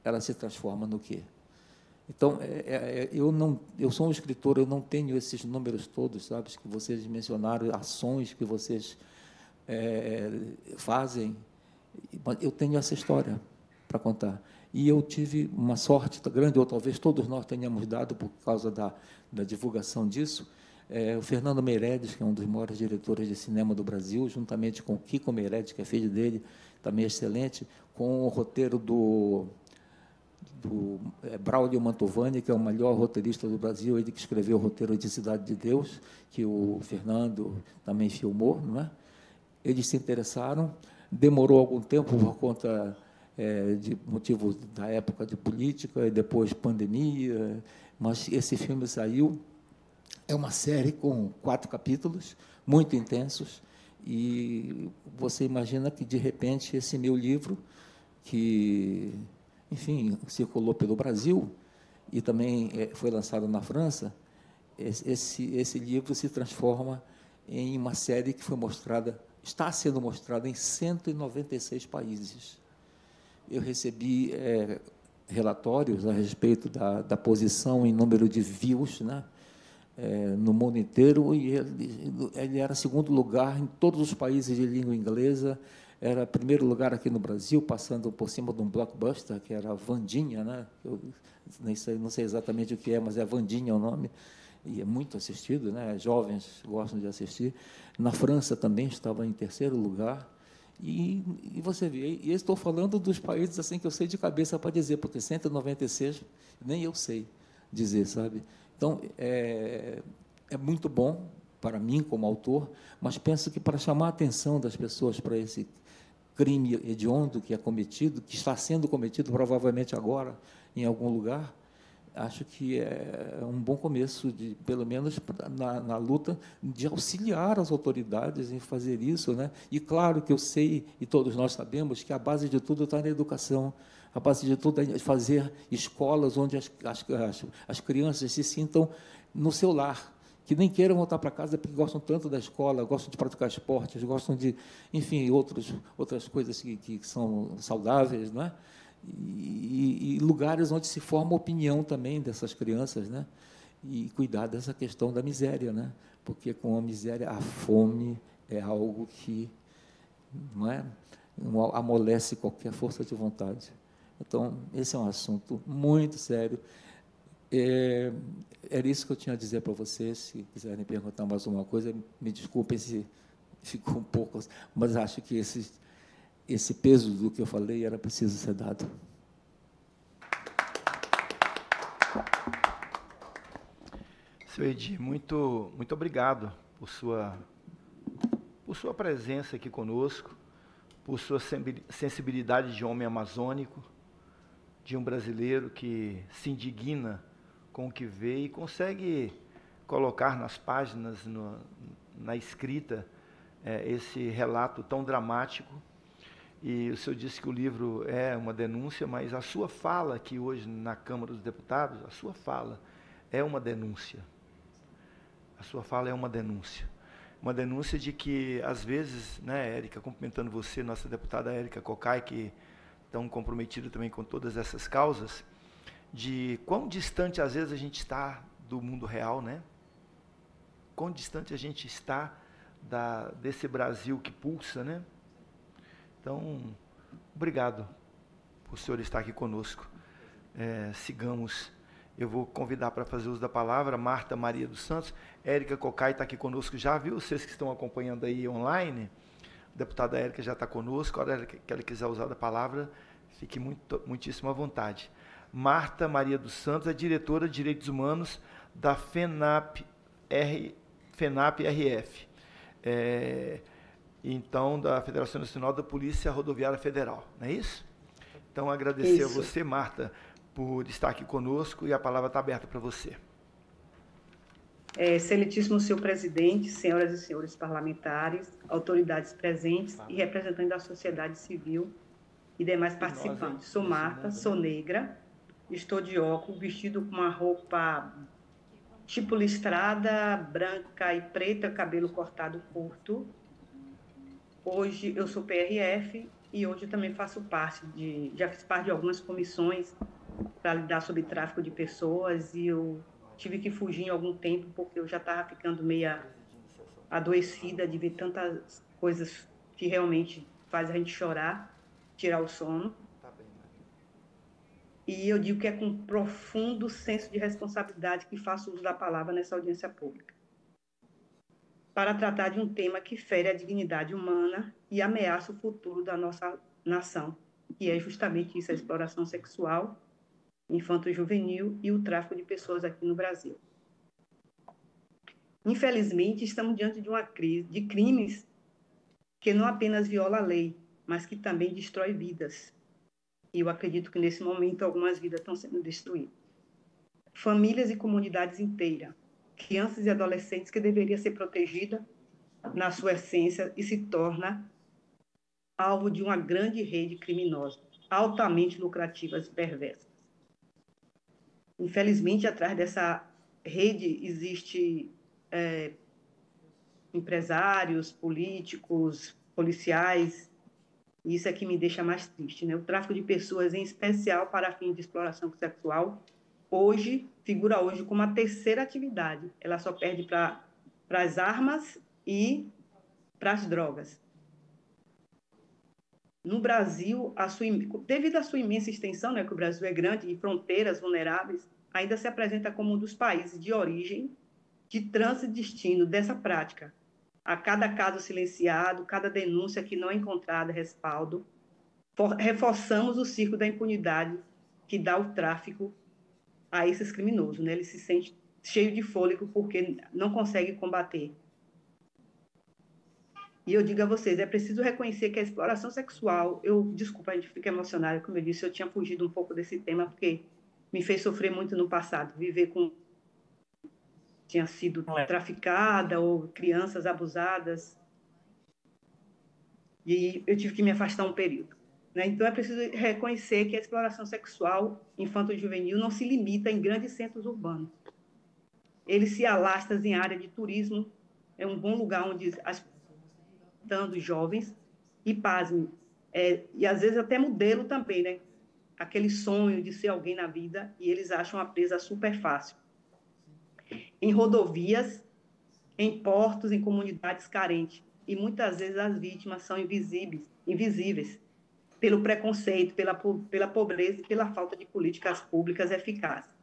ela se transforma no quê? Então, eu sou um escritor, eu não tenho esses números todos, sabe, que vocês mencionaram, ações que vocês fazem, mas eu tenho essa história para contar. E eu tive uma sorte grande, ou talvez todos nós tenhamos dado por causa da divulgação disso. O Fernando Meirelles, que é um dos maiores diretores de cinema do Brasil, juntamente com o Kiko Meirelles, que é filho dele, também excelente, com o roteiro do Braulio Mantovani, que é o melhor roteirista do Brasil, ele que escreveu o roteiro de Cidade de Deus, que o Fernando também filmou, não é? Eles se interessaram, demorou algum tempo por conta de motivos da época de política e depois pandemia, mas esse filme saiu. É uma série com 4 capítulos, muito intensos, e você imagina que, de repente, esse meu livro, que, enfim, circulou pelo Brasil e também foi lançado na França, esse livro se transforma em uma série que foi mostrada, está sendo mostrada em 196 países. Eu recebi relatórios a respeito da posição em número de views, né, no mundo inteiro, e ele era segundo lugar em todos os países de língua inglesa, era primeiro lugar aqui no Brasil, passando por cima de um blockbuster, que era a Wandinha, né? Eu não sei exatamente o que é, mas é Wandinha o nome, e é muito assistido, né? Jovens gostam de assistir. Na França também estava em terceiro lugar. E você vê, e eu estou falando dos países assim que eu sei de cabeça para dizer, porque 196 nem eu sei dizer, sabe? Então, é muito bom para mim como autor, mas penso que para chamar a atenção das pessoas para esse crime hediondo que é cometido, que está sendo cometido provavelmente agora em algum lugar, acho que é um bom começo, pelo menos na luta, de auxiliar as autoridades em fazer isso, né? E claro que eu sei, e todos nós sabemos, que a base de tudo está na educação, a base de tudo é fazer escolas onde as crianças se sintam no seu lar, que nem queiram voltar para casa porque gostam tanto da escola, gostam de praticar esportes, gostam de, enfim, outras coisas que são saudáveis, não é? E lugares onde se forma opinião também dessas crianças, né? E cuidar dessa questão da miséria, né? Porque com a miséria, a fome é algo que não amolece qualquer força de vontade. Então, esse é um assunto muito sério. Era isso que eu tinha a dizer para vocês. Se quiserem perguntar mais alguma coisa, me desculpem se ficou um pouco, mas acho que esse peso do que eu falei era preciso ser dado. Seu Edir, muito obrigado por sua presença aqui conosco, por sua sensibilidade de homem amazônico, de um brasileiro que se indigna com o que vê e consegue colocar nas páginas, na escrita, esse relato tão dramático. E o senhor disse que o livro é uma denúncia, mas a sua fala aqui hoje na Câmara dos Deputados, a sua fala é uma denúncia. A sua fala é uma denúncia. Uma denúncia de que, às vezes, né, Érica, cumprimentando você, nossa deputada Érica Cocai, que tão comprometida também com todas essas causas, de quão distante, às vezes, a gente está do mundo real, né? Quão distante a gente está desse Brasil que pulsa, né? Então, obrigado por o senhor estar aqui conosco. Sigamos. Eu vou convidar para fazer uso da palavra Marta Maria dos Santos. Érica Cocai está aqui conosco já, viu? Vocês que estão acompanhando aí online, a deputada Érica já está conosco. A hora que ela quiser usar da palavra, fique muitíssimo à vontade. Marta Maria dos Santos é diretora de Direitos Humanos da FENAP-RF. Então, da Federação Nacional da Polícia Rodoviária Federal, não é isso? Então, agradecer a você, Marta, por estar aqui conosco, e a palavra está aberta para você. Excelentíssimo senhor presidente, senhoras e senhores parlamentares, autoridades presentes e representantes da sociedade civil e demais participantes. Sou Marta, sou negra, estou de óculos, vestido com uma roupa tipo listrada, branca e preta, cabelo cortado curto. Hoje eu sou PRF e hoje eu também faço parte já fiz parte de algumas comissões para lidar sobre tráfico de pessoas, e eu tive que fugir em algum tempo porque eu já estava ficando meia adoecida de ver tantas coisas que realmente faz a gente chorar, tirar o sono. E eu digo que é com profundo senso de responsabilidade que faço uso da palavra nessa audiência pública, para tratar de um tema que fere a dignidade humana e ameaça o futuro da nossa nação, que é justamente isso, a exploração sexual infanto-juvenil e o tráfico de pessoas aqui no Brasil. Infelizmente, estamos diante de uma crise de crimes que não apenas viola a lei, mas que também destrói vidas. E eu acredito que, nesse momento, algumas vidas estão sendo destruídas. Famílias e comunidades inteiras, crianças e adolescentes que deveriam ser protegidas na sua essência e se torna alvo de uma grande rede criminosa, altamente lucrativas e perversas. Infelizmente, atrás dessa rede existe empresários, políticos, policiais, e isso é que me deixa mais triste, né? O tráfico de pessoas, em especial para fins de exploração sexual, figura hoje como a terceira atividade. Ela só perde para as armas e para as drogas. No Brasil, devido à sua imensa extensão, né, que o Brasil é grande e fronteiras vulneráveis, ainda se apresenta como um dos países de origem, de trânsito e destino dessa prática. A cada caso silenciado, cada denúncia que não é encontrada respaldo, reforçamos o círculo da impunidade que dá o tráfico a esses criminosos, né? Ele se sente cheio de fôlego porque não consegue combater. E eu digo a vocês, é preciso reconhecer que a exploração sexual, desculpa, a gente fica emocionada, como eu disse, eu tinha fugido um pouco desse tema, porque me fez sofrer muito no passado, tinha sido traficada ou crianças abusadas, e eu tive que me afastar um período, né? Então é preciso reconhecer que a exploração sexual infanto-juvenil não se limita em grandes centros urbanos. Ele se alastra em área de turismo, é um bom lugar onde os jovens, e pasme, e às vezes até modelo também, né? Aquele sonho de ser alguém na vida, e eles acham a presa super fácil. Em rodovias, em portos, em comunidades carentes, e muitas vezes as vítimas são invisíveis pelo preconceito, pela pobreza e pela falta de políticas públicas eficazes.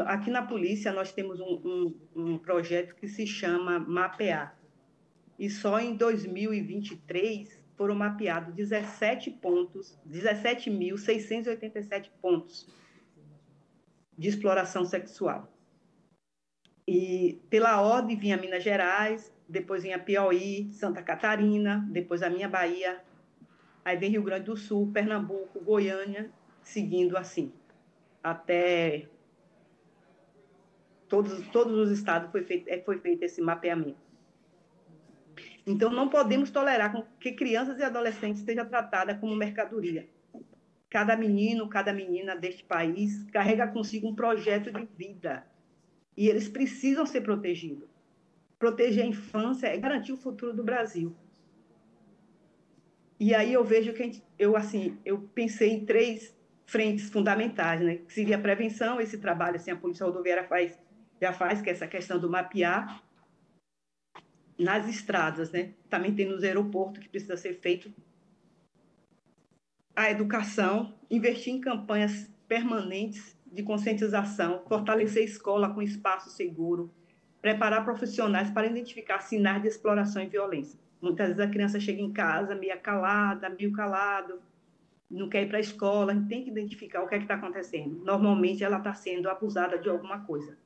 Aqui na polícia nós temos um projeto que se chama Mapear. E só em 2023 foram mapeados 17.687 pontos de exploração sexual. E pela ordem vinha Minas Gerais, depois vinha Piauí, Santa Catarina, depois a minha Bahia, aí vem Rio Grande do Sul, Pernambuco, Goiânia, seguindo assim, até todos os estados foi feito esse mapeamento. Então, não podemos tolerar que crianças e adolescentes sejam tratadas como mercadoria. Cada menino, cada menina deste país carrega consigo um projeto de vida e eles precisam ser protegidos. Proteger a infância é garantir o futuro do Brasil. E aí eu vejo que eu pensei em 3 frentes fundamentais, né? Que seria a prevenção, esse trabalho assim, a Polícia Rodoviária já faz, que é essa questão do mapear nas estradas, né? Também tem nos aeroportos que precisa ser feito. A educação, investir em campanhas permanentes de conscientização, fortalecer a escola com espaço seguro, preparar profissionais para identificar sinais de exploração e violência. Muitas vezes a criança chega em casa meio calado, não quer ir para a escola, a gente tem que identificar o que é que está acontecendo. Normalmente ela está sendo abusada de alguma coisa.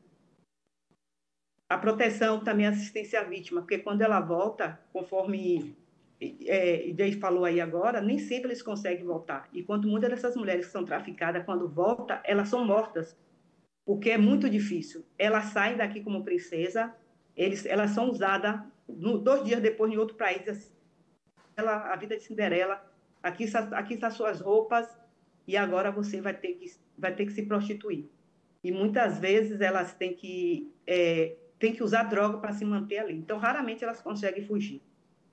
A proteção também, a assistência à vítima, porque quando ela volta, conforme Idei falou aí agora, nem sempre eles conseguem voltar. E quando muitas dessas mulheres que são traficadas, quando voltam, elas são mortas, porque é muito difícil. Elas saem daqui como princesa, elas são usadas 2 dias depois em outro país. A vida de Cinderela, aqui estão suas roupas e agora você vai ter que se prostituir. E muitas vezes elas têm que usar droga para se manter ali. Então, raramente elas conseguem fugir.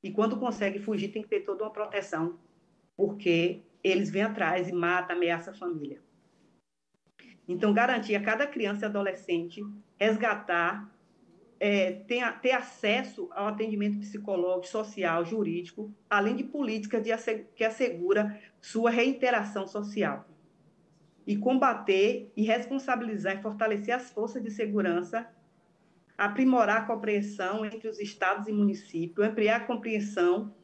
E quando conseguem fugir, tem que ter toda uma proteção, porque eles vêm atrás e matam, ameaçam a família. Então, garantir a cada criança e adolescente, resgatar, ter acesso ao atendimento psicológico, social, jurídico, além de políticas que assegura sua reinteração social. E combater e responsabilizar e fortalecer as forças de segurança, aprimorar a compreensão entre os estados e municípios, ampliar a compreensão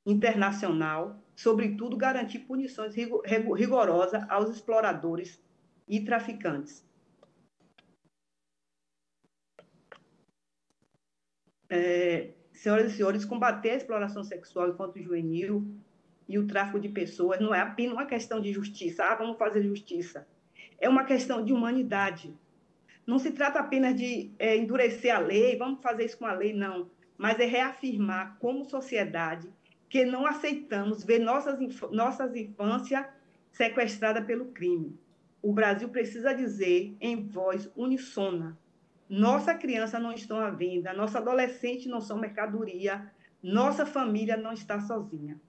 internacional, sobretudo garantir punições rigorosas aos exploradores e traficantes. Senhoras e senhores, combater a exploração sexual infanto-juvenil e o tráfico de pessoas não é apenas uma questão de justiça, vamos fazer justiça. É uma questão de humanidade. Não se trata apenas de endurecer a lei, vamos fazer isso com a lei, não. Mas é reafirmar, como sociedade, que não aceitamos ver nossas infâncias sequestradas pelo crime. O Brasil precisa dizer, em voz unissona, nossa criança não está à venda, nossa adolescente não são mercadoria, nossa família não está sozinha.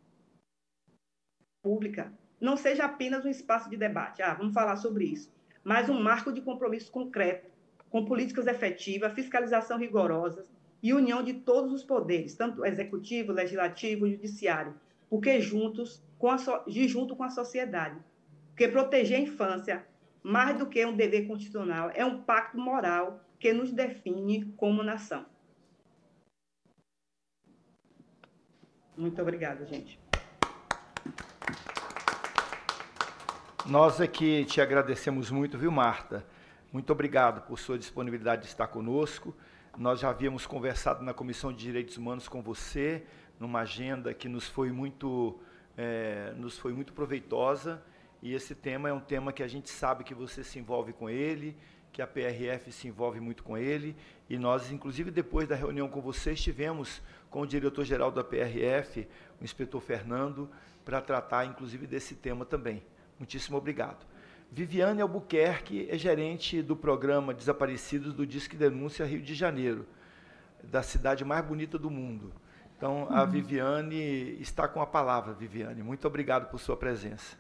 Pública, não seja apenas um espaço de debate, vamos falar sobre isso, mas um marco de compromisso concreto, com políticas efetivas, fiscalização rigorosa e união de todos os poderes, tanto executivo, legislativo e judiciário, porque junto com a sociedade. Porque proteger a infância, mais do que um dever constitucional, é um pacto moral que nos define como nação. Muito obrigada, gente. Nós aqui te agradecemos muito, viu, Marta? Muito obrigado por sua disponibilidade de estar conosco. Nós já havíamos conversado na Comissão de Direitos Humanos com você, numa agenda que nos foi muito proveitosa, e esse tema é um tema que a gente sabe que você se envolve com ele, que a PRF se envolve muito com ele, e nós, inclusive, depois da reunião com você, estivemos com o diretor-geral da PRF, o inspetor Fernando, para tratar, inclusive, desse tema também. Muitíssimo obrigado. Viviane Albuquerque é gerente do programa Desaparecidos do Disque Denúncia Rio de Janeiro, da cidade mais bonita do mundo. Então, a Viviane está com a palavra, Viviane. Muito obrigado por sua presença.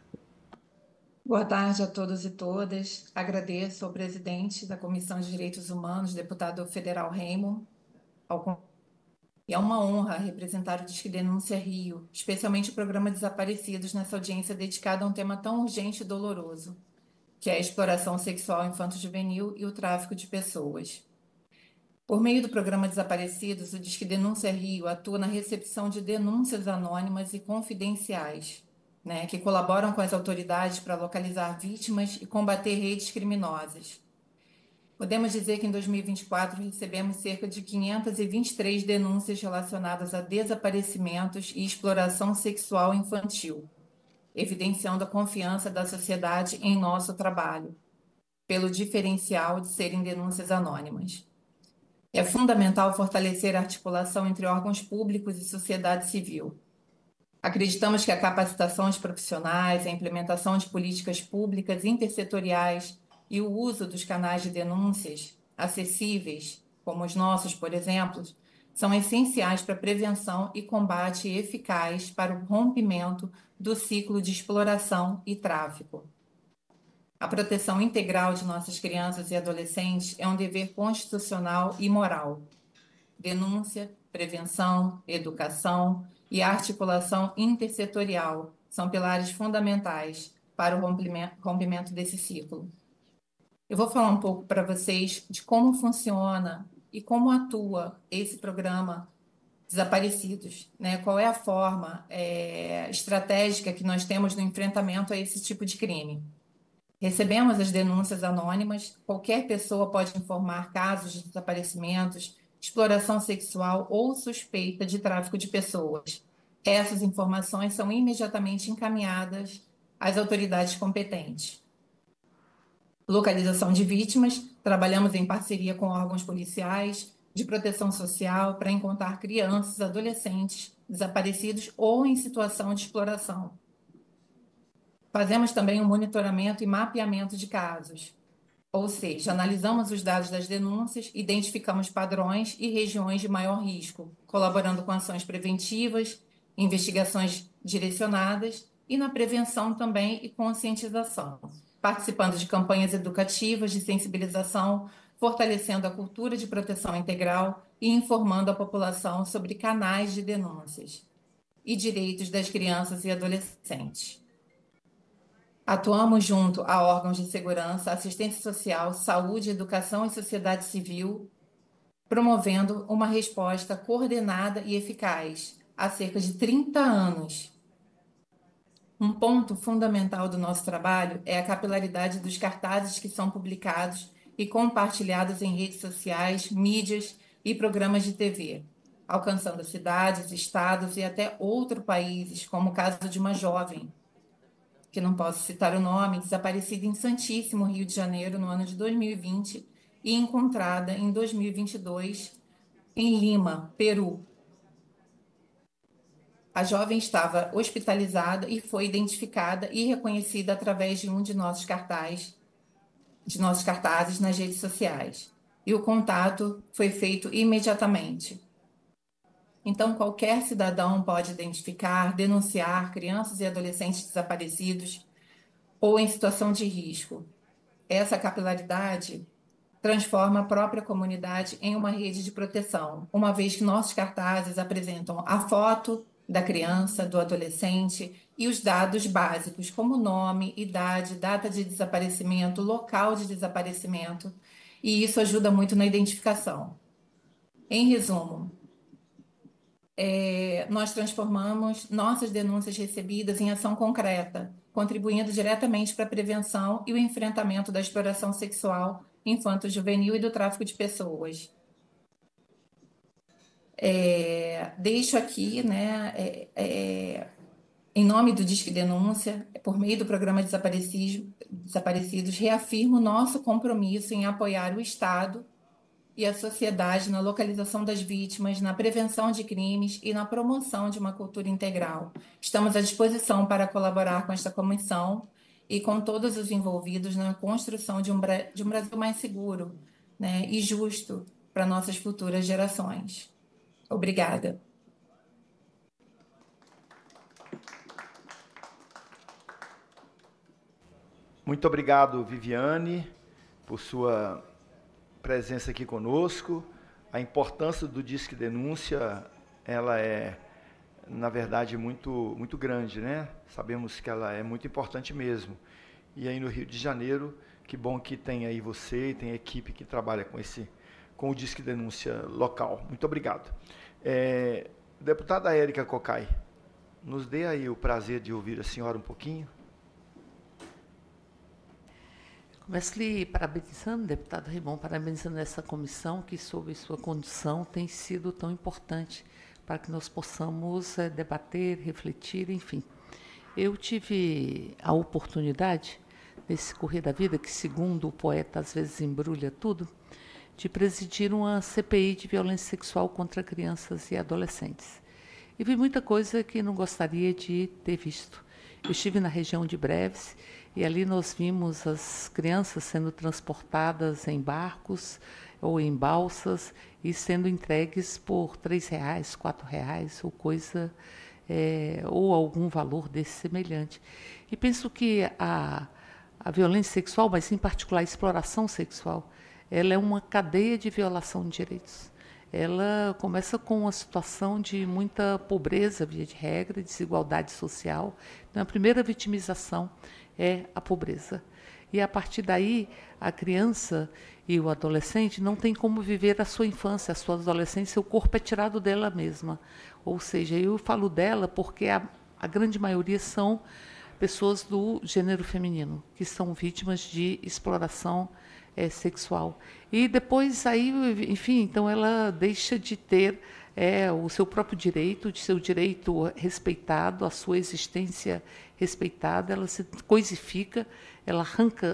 Boa tarde a todos e todas. Agradeço ao presidente da Comissão de Direitos Humanos, deputado federal Raymond. É uma honra representar o Disque Denúncia Rio, especialmente o programa Desaparecidos, nessa audiência dedicada a um tema tão urgente e doloroso. que é a exploração sexual infanto-juvenil e o tráfico de pessoas. Por meio do programa Desaparecidos, o Disque Denúncia Rio atua na recepção de denúncias anônimas e confidenciais, né, que colaboram com as autoridades para localizar vítimas e combater redes criminosas. Podemos dizer que em 2024 recebemos cerca de 523 denúncias relacionadas a desaparecimentos e exploração sexual infantil, evidenciando a confiança da sociedade em nosso trabalho, pelo diferencial de serem denúncias anônimas. É fundamental fortalecer a articulação entre órgãos públicos e sociedade civil. Acreditamos que a capacitação de profissionais, a implementação de políticas públicas intersetoriais e o uso dos canais de denúncias acessíveis, como os nossos, por exemplo, são essenciais para a prevenção e combate eficaz para o rompimento do ciclo de exploração e tráfico. A proteção integral de nossas crianças e adolescentes é um dever constitucional e moral. Denúncia, prevenção, educação e articulação intersetorial são pilares fundamentais para o rompimento desse ciclo. Eu vou falar um pouco para vocês de como funciona e como atua esse programa Desaparecidos, né? Qual é a forma estratégica que nós temos no enfrentamento a esse tipo de crime. Recebemos as denúncias anônimas, qualquer pessoa pode informar casos de desaparecimentos, exploração sexual ou suspeita de tráfico de pessoas. Essas informações são imediatamente encaminhadas às autoridades competentes. Localização de vítimas, trabalhamos em parceria com órgãos policiais, de proteção social, para encontrar crianças, adolescentes, desaparecidos ou em situação de exploração. Fazemos também um monitoramento e mapeamento de casos, ou seja, analisamos os dados das denúncias, identificamos padrões e regiões de maior risco, colaborando com ações preventivas, investigações direcionadas e na prevenção também e conscientização, participando de campanhas educativas de sensibilização, fortalecendo a cultura de proteção integral e informando a população sobre canais de denúncias e direitos das crianças e adolescentes. Atuamos junto a órgãos de segurança, assistência social, saúde, educação e sociedade civil, promovendo uma resposta coordenada e eficaz há cerca de 30 anos. Um ponto fundamental do nosso trabalho é a capilaridade dos cartazes que são publicados e compartilhados em redes sociais, mídias e programas de TV, alcançando cidades, estados e até outros países, como o caso de uma jovem, que não posso citar o nome, desaparecida em Santíssimo, Rio de Janeiro, no ano de 2020, e encontrada em 2022 em Lima, Peru. A jovem estava hospitalizada e foi identificada e reconhecida através de um de nossos cartazes nas redes sociais. E o contato foi feito imediatamente. Então, qualquer cidadão pode identificar, denunciar crianças e adolescentes desaparecidos ou em situação de risco. Essa capilaridade transforma a própria comunidade em uma rede de proteção, uma vez que nossos cartazes apresentam a foto da criança, do adolescente e os dados básicos, como nome, idade, data de desaparecimento, local de desaparecimento, e isso ajuda muito na identificação. Em resumo, nós transformamos nossas denúncias recebidas em ação concreta, contribuindo diretamente para a prevenção e o enfrentamento da exploração sexual infanto-juvenil e do tráfico de pessoas. Deixo aqui, né, em nome do Disque Denúncia, por meio do programa Desaparecidos, reafirmo nosso compromisso em apoiar o Estado e a sociedade na localização das vítimas, na prevenção de crimes e na promoção de uma cultura integral. Estamos à disposição para colaborar com esta comissão e com todos os envolvidos na construção de um Brasil mais seguro, né, e justo para nossas futuras gerações. Obrigada. Muito obrigado, Viviane, por sua presença aqui conosco. A importância do Disque Denúncia, ela é, na verdade, muito grande, né? Sabemos que ela é muito importante mesmo. e aí no Rio de Janeiro. Que bom que tem aí você e tem a equipe que trabalha com o Disque Denúncia local. Muito obrigado. Deputada Érica Cocai, nos dê aí o prazer de ouvir a senhora um pouquinho. Começo lhe parabenizando, deputado Raimon, parabenizando essa comissão que, sob sua condução, tem sido tão importante para que nós possamos debater, refletir, enfim. Eu tive a oportunidade, nesse correr da vida, que, segundo o poeta, às vezes embrulha tudo, de presidir uma CPI de violência sexual contra crianças e adolescentes. E vi muita coisa que não gostaria de ter visto. Eu estive na região de Breves e ali nós vimos as crianças sendo transportadas em barcos ou em balsas e sendo entregues por R$3, R$4 ou coisa, ou algum valor desse semelhante. E penso que a violência sexual, mas em particular a exploração sexual, ela é uma cadeia de violação de direitos. Ela começa com uma situação de muita pobreza, via de regra, desigualdade social. Então, a primeira vitimização é a pobreza. E, a partir daí, a criança e o adolescente não tem como viver a sua infância, a sua adolescência, o corpo é tirado dela mesma. Ou seja, eu falo dela porque a grande maioria são pessoas do gênero feminino, que são vítimas de exploração sexual. E depois, aí, enfim, então ela deixa de ter o seu próprio direito, de seu direito respeitado, a sua existência respeitada, ela se coisifica, ela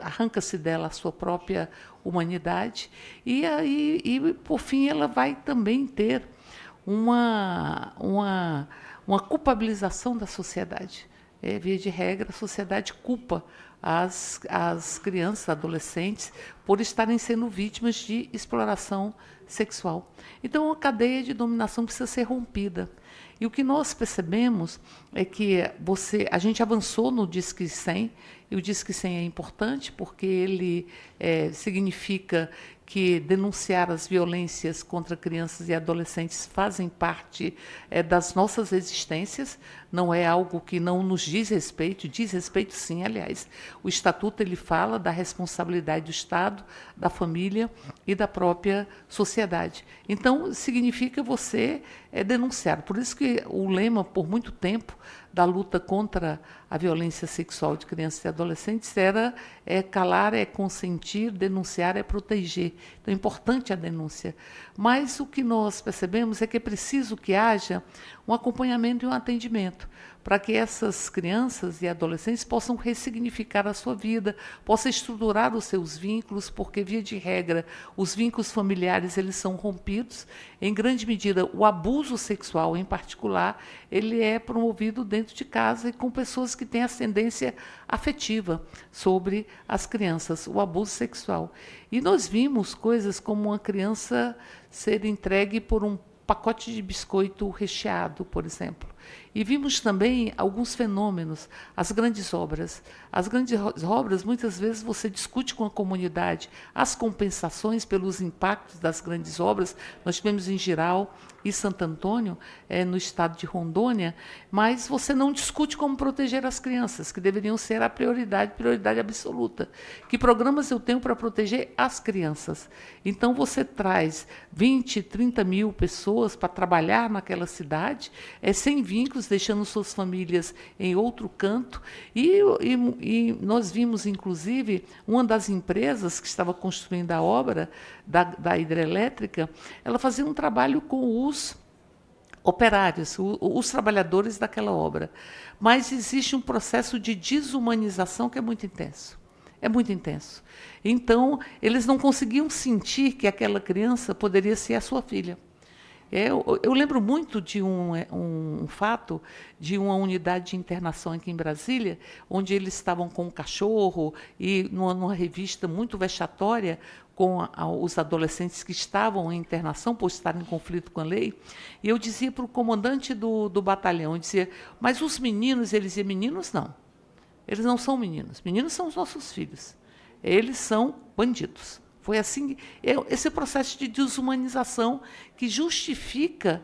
arranca-se dela a sua própria humanidade, e aí, por fim, ela vai também ter uma culpabilização da sociedade. Via de regra, a sociedade culpa as crianças, adolescentes, por estarem sendo vítimas de exploração sexual. Então, a cadeia de dominação precisa ser rompida. E o que nós percebemos é que a gente avançou no Disque 100, e o Disque 100 é importante porque ele significa que denunciar as violências contra crianças e adolescentes fazem parte das nossas existências, não é algo que não nos diz respeito sim, aliás. O Estatuto ele fala da responsabilidade do Estado, da família e da própria sociedade. Então, significa você denunciar. Por isso que o lema, por muito tempo, da luta contra a violência sexual de crianças e adolescentes era calar, consentir, denunciar, proteger. Então, é importante a denúncia. Mas o que nós percebemos é que é preciso que haja um acompanhamento e um atendimento para que essas crianças e adolescentes possam ressignificar a sua vida, possam estruturar os seus vínculos, porque, via de regra, os vínculos familiares eles são rompidos. Em grande medida, o abuso sexual, em particular, ele é promovido dentro de casa e com pessoas que têm ascendência afetiva sobre as crianças, o abuso sexual. E nós vimos coisas como uma criança ser entregue por um pacote de biscoito recheado, por exemplo. E vimos também alguns fenômenos, as grandes obras. As grandes obras, muitas vezes, você discute com a comunidade as compensações pelos impactos das grandes obras. Nós tivemos em Jirau e Santo Antônio, no estado de Rondônia, mas você não discute como proteger as crianças, que deveriam ser a prioridade absoluta. Que programas eu tenho para proteger as crianças? Então, você traz 20, 30 mil pessoas para trabalhar naquela cidade, sem vínculos, deixando suas famílias em outro canto. E nós vimos, inclusive, uma das empresas que estava construindo a obra da hidrelétrica, ela fazia um trabalho com os operários, os trabalhadores daquela obra. Mas existe um processo de desumanização que é muito intenso. É muito intenso. Então, eles não conseguiam sentir que aquela criança poderia ser a sua filha. Eu lembro muito de um fato de uma unidade de internação aqui em Brasília, onde eles estavam com um cachorro e numa revista muito vexatória com os adolescentes que estavam em internação por estarem em conflito com a lei. E eu dizia para o comandante do batalhão, eu dizia, mas os meninos, ele dizia, meninos não. Eles não são meninos. Meninos são os nossos filhos. Eles são bandidos. Foi assim, esse processo de desumanização que justifica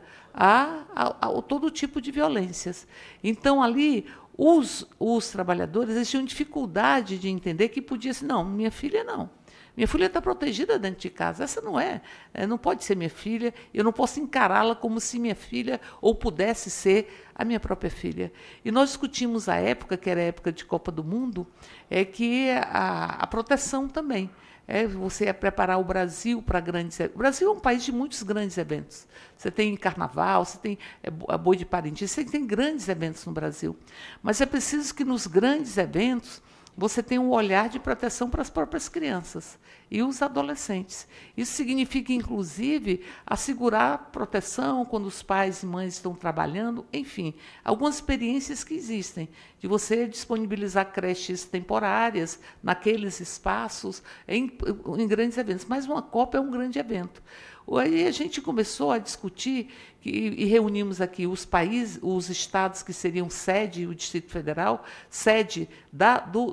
todo tipo de violências. Então, ali, os trabalhadores eles tinham dificuldade de entender que podia ser, não, minha filha não. Minha filha está protegida dentro de casa. Essa não pode ser minha filha. Eu não posso encará-la como se minha filha ou pudesse ser a minha própria filha. E nós discutimos a época, que era a época de Copa do Mundo, que a proteção também. Você ia preparar o Brasil para grandes eventos. O Brasil é um país de muitos grandes eventos. Você tem carnaval, você tem a Boi de Parintins, você tem grandes eventos no Brasil. Mas é preciso que nos grandes eventos você tem um olhar de proteção para as próprias crianças e os adolescentes. Isso significa, inclusive, assegurar proteção quando os pais e mães estão trabalhando, enfim, algumas experiências que existem, de você disponibilizar creches temporárias naqueles espaços, em grandes eventos. Mas uma Copa é um grande evento. Aí a gente começou a discutir e reunimos aqui os países, os estados que seriam sede, o Distrito Federal, sede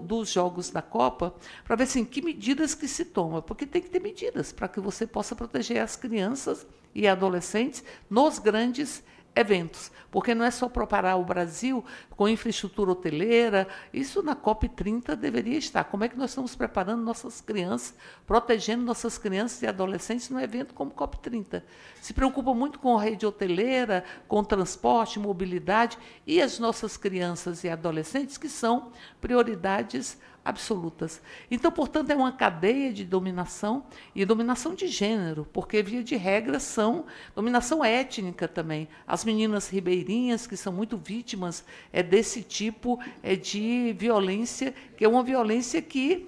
dos Jogos da Copa, para ver assim, que medidas que se toma, porque tem que ter medidas para que você possa proteger as crianças e adolescentes nos grandes eventos, porque não é só preparar o Brasil com infraestrutura hoteleira, isso na COP30 deveria estar. Como é que nós estamos preparando nossas crianças, protegendo nossas crianças e adolescentes num evento como COP30? Se preocupa muito com a rede hoteleira, com transporte, mobilidade, e as nossas crianças e adolescentes, que são prioridades absolutas. Então, portanto, é uma cadeia de dominação e dominação de gênero, porque, via de regra, são dominação étnica também. As meninas ribeirinhas, que são muito vítimas desse tipo de violência, que é uma violência que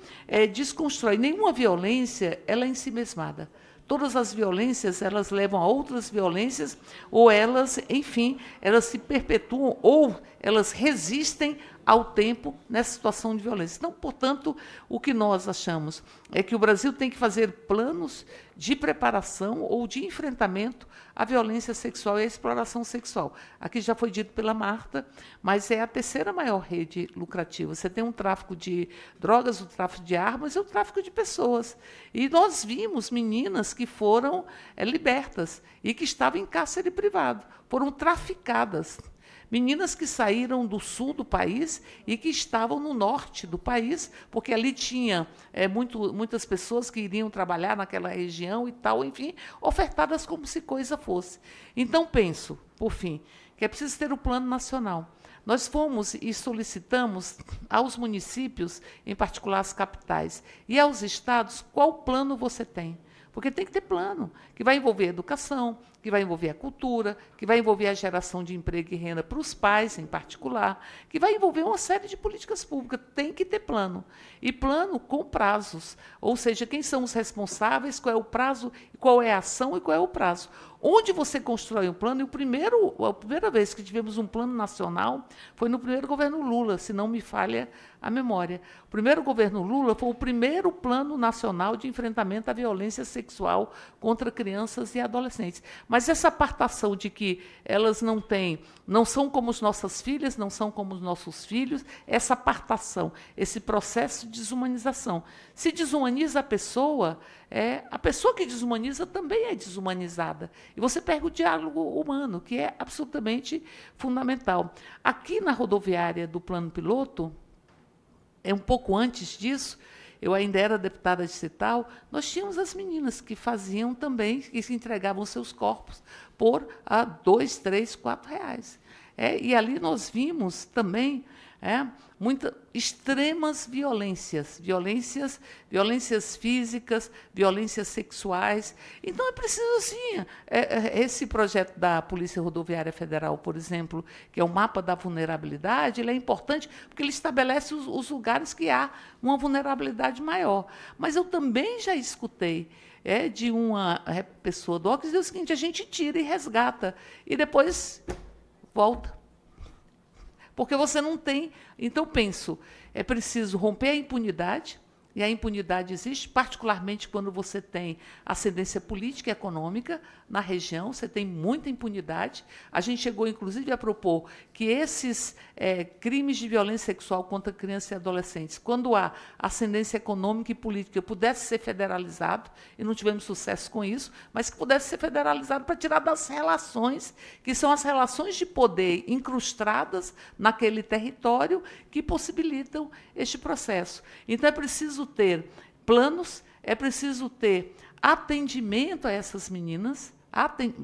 desconstrói. Nenhuma violência ela é ensimesmada. Todas as violências, elas levam a outras violências, ou elas, enfim, elas se perpetuam, ou elas resistem ao tempo nessa situação de violência. Então, portanto, o que nós achamos é que o Brasil tem que fazer planos de preparação ou de enfrentamento à violência sexual e à exploração sexual. Aqui já foi dito pela Marta, mas é a terceira maior rede lucrativa. Você tem um tráfico de drogas, o tráfico de armas e o tráfico de pessoas. E nós vimos meninas que foram libertas e que estavam em cárcere privado, foram traficadas. Meninas que saíram do sul do país e que estavam no norte do país, porque ali tinha muitas pessoas que iriam trabalhar naquela região e tal, enfim, ofertadas como se coisa fosse. Então, penso, por fim, que é preciso ter o plano nacional. Nós fomos e solicitamos aos municípios, em particular as capitais, e aos estados, qual plano você tem. Porque tem que ter plano, que vai envolver a educação, que vai envolver a cultura, que vai envolver a geração de emprego e renda para os pais, em particular, que vai envolver uma série de políticas públicas. Tem que ter plano. E plano com prazos. Ou seja, quem são os responsáveis, qual é o prazo, qual é a ação e qual é o prazo. Onde você constrói um plano, e a primeira vez que tivemos um plano nacional foi no primeiro governo Lula, se não me falha a memória. O primeiro governo Lula foi o primeiro plano nacional de enfrentamento à violência sexual contra crianças e adolescentes. Mas essa apartação de que elas não são como as nossas filhas, não são como os nossos filhos, essa apartação, esse processo de desumanização. Se desumaniza a pessoa que desumaniza também é desumanizada. E você perde o diálogo humano, que é absolutamente fundamental. Aqui na rodoviária do Plano Piloto, um pouco antes disso, eu ainda era deputada distrital, nós tínhamos as meninas que faziam também, que se entregavam seus corpos por R$2, R$3, R$4. E ali nós vimos também extremas violências físicas, violências sexuais. Então, é preciso, sim, esse projeto da Polícia Rodoviária Federal, por exemplo, que é o mapa da vulnerabilidade, ele é importante porque ele estabelece os lugares que há uma vulnerabilidade maior. Mas eu também já escutei de uma pessoa do OCS dizer o seguinte: a gente tira e resgata, e depois volta. Porque você não tem. Então, penso, é preciso romper a impunidade, e a impunidade existe, particularmente quando você tem ascendência política e econômica na região, você tem muita impunidade. A gente chegou, inclusive, a propor que esses crimes de violência sexual contra crianças e adolescentes, quando há ascendência econômica e política, pudesse ser federalizado, e não tivemos sucesso com isso, mas que pudesse ser federalizado para tirar das relações, que são as relações de poder incrustadas naquele território, que possibilitam este processo. Então, é preciso ter planos, é preciso ter atendimento a essas meninas.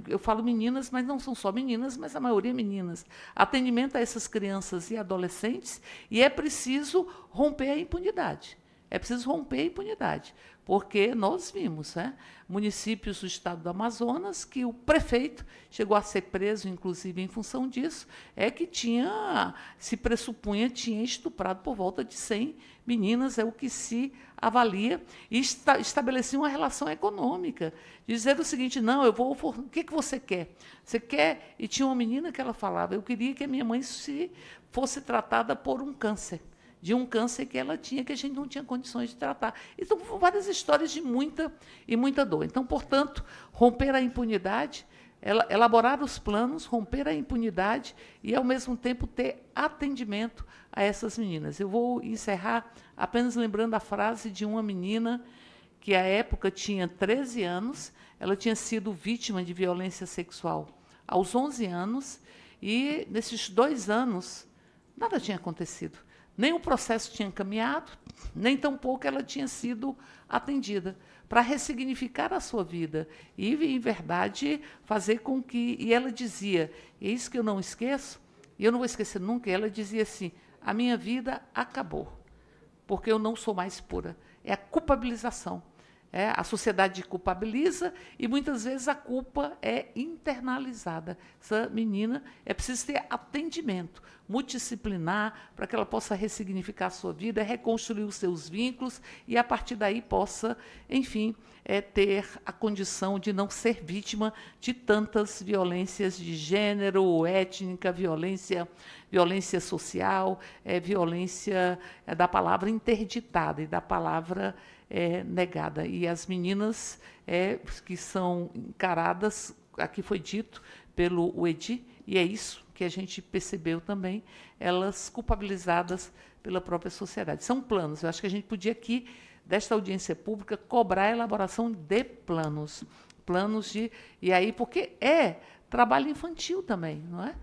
Eu falo meninas, mas não são só meninas, mas a maioria meninas. Atendimento a essas crianças e adolescentes, e é preciso romper a impunidade. É preciso romper a impunidade, porque nós vimos municípios do estado do Amazonas que o prefeito chegou a ser preso, inclusive, em função disso, que se pressupunha, tinha estuprado por volta de 100 meninas, é o que se avalia, e estabelecia uma relação econômica. Dizer o seguinte, não, o que você quer? Você quer? E tinha uma menina que ela falava, eu queria que a minha mãe fosse tratada por um câncer, de um câncer que ela tinha, que a gente não tinha condições de tratar. Então, várias histórias de muita dor. Então, portanto, romper a impunidade, elaborar os planos, romper a impunidade e, ao mesmo tempo, ter atendimento a essas meninas. Eu vou encerrar apenas lembrando a frase de uma menina que, à época, tinha 13 anos, ela tinha sido vítima de violência sexual aos 11 anos, e, nesses 2 anos, nada tinha acontecido. Nem o processo tinha caminhado, nem tampouco ela tinha sido atendida, para ressignificar a sua vida e, em verdade, fazer com que... E ela dizia, é isso que eu não esqueço, e eu não vou esquecer nunca, ela dizia assim, a minha vida acabou, porque eu não sou mais pura. É a culpabilização. A sociedade culpabiliza e, muitas vezes, a culpa é internalizada. Essa menina é preciso ter atendimento multidisciplinar para que ela possa ressignificar a sua vida, reconstruir os seus vínculos e, a partir daí, possa, enfim, ter a condição de não ser vítima de tantas violências de gênero, étnica, violência social, violência da palavra interditada e da palavra negada. E as meninas que são encaradas, aqui foi dito pelo Edi, e é isso que a gente percebeu também, elas culpabilizadas pela própria sociedade. São planos. Eu acho que a gente podia aqui, desta audiência pública, cobrar a elaboração de planos. Planos de... E aí, porque trabalho infantil também, não é?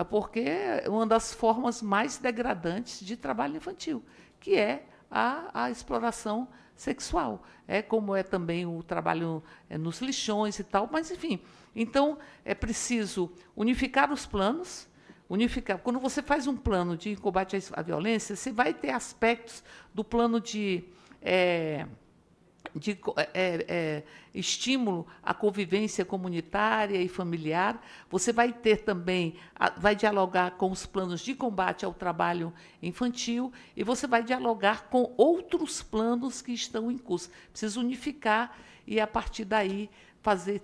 Porque é uma das formas mais degradantes de trabalho infantil, que é a exploração sexual. Como também o trabalho nos lixões e tal, mas, enfim. Então, é preciso unificar os planos, Quando você faz um plano de combate à violência, você vai ter aspectos do plano de estímulo à convivência comunitária e familiar. Você vai ter também, vai dialogar com os planos de combate ao trabalho infantil e você vai dialogar com outros planos que estão em curso. Precisa unificar e, a partir daí,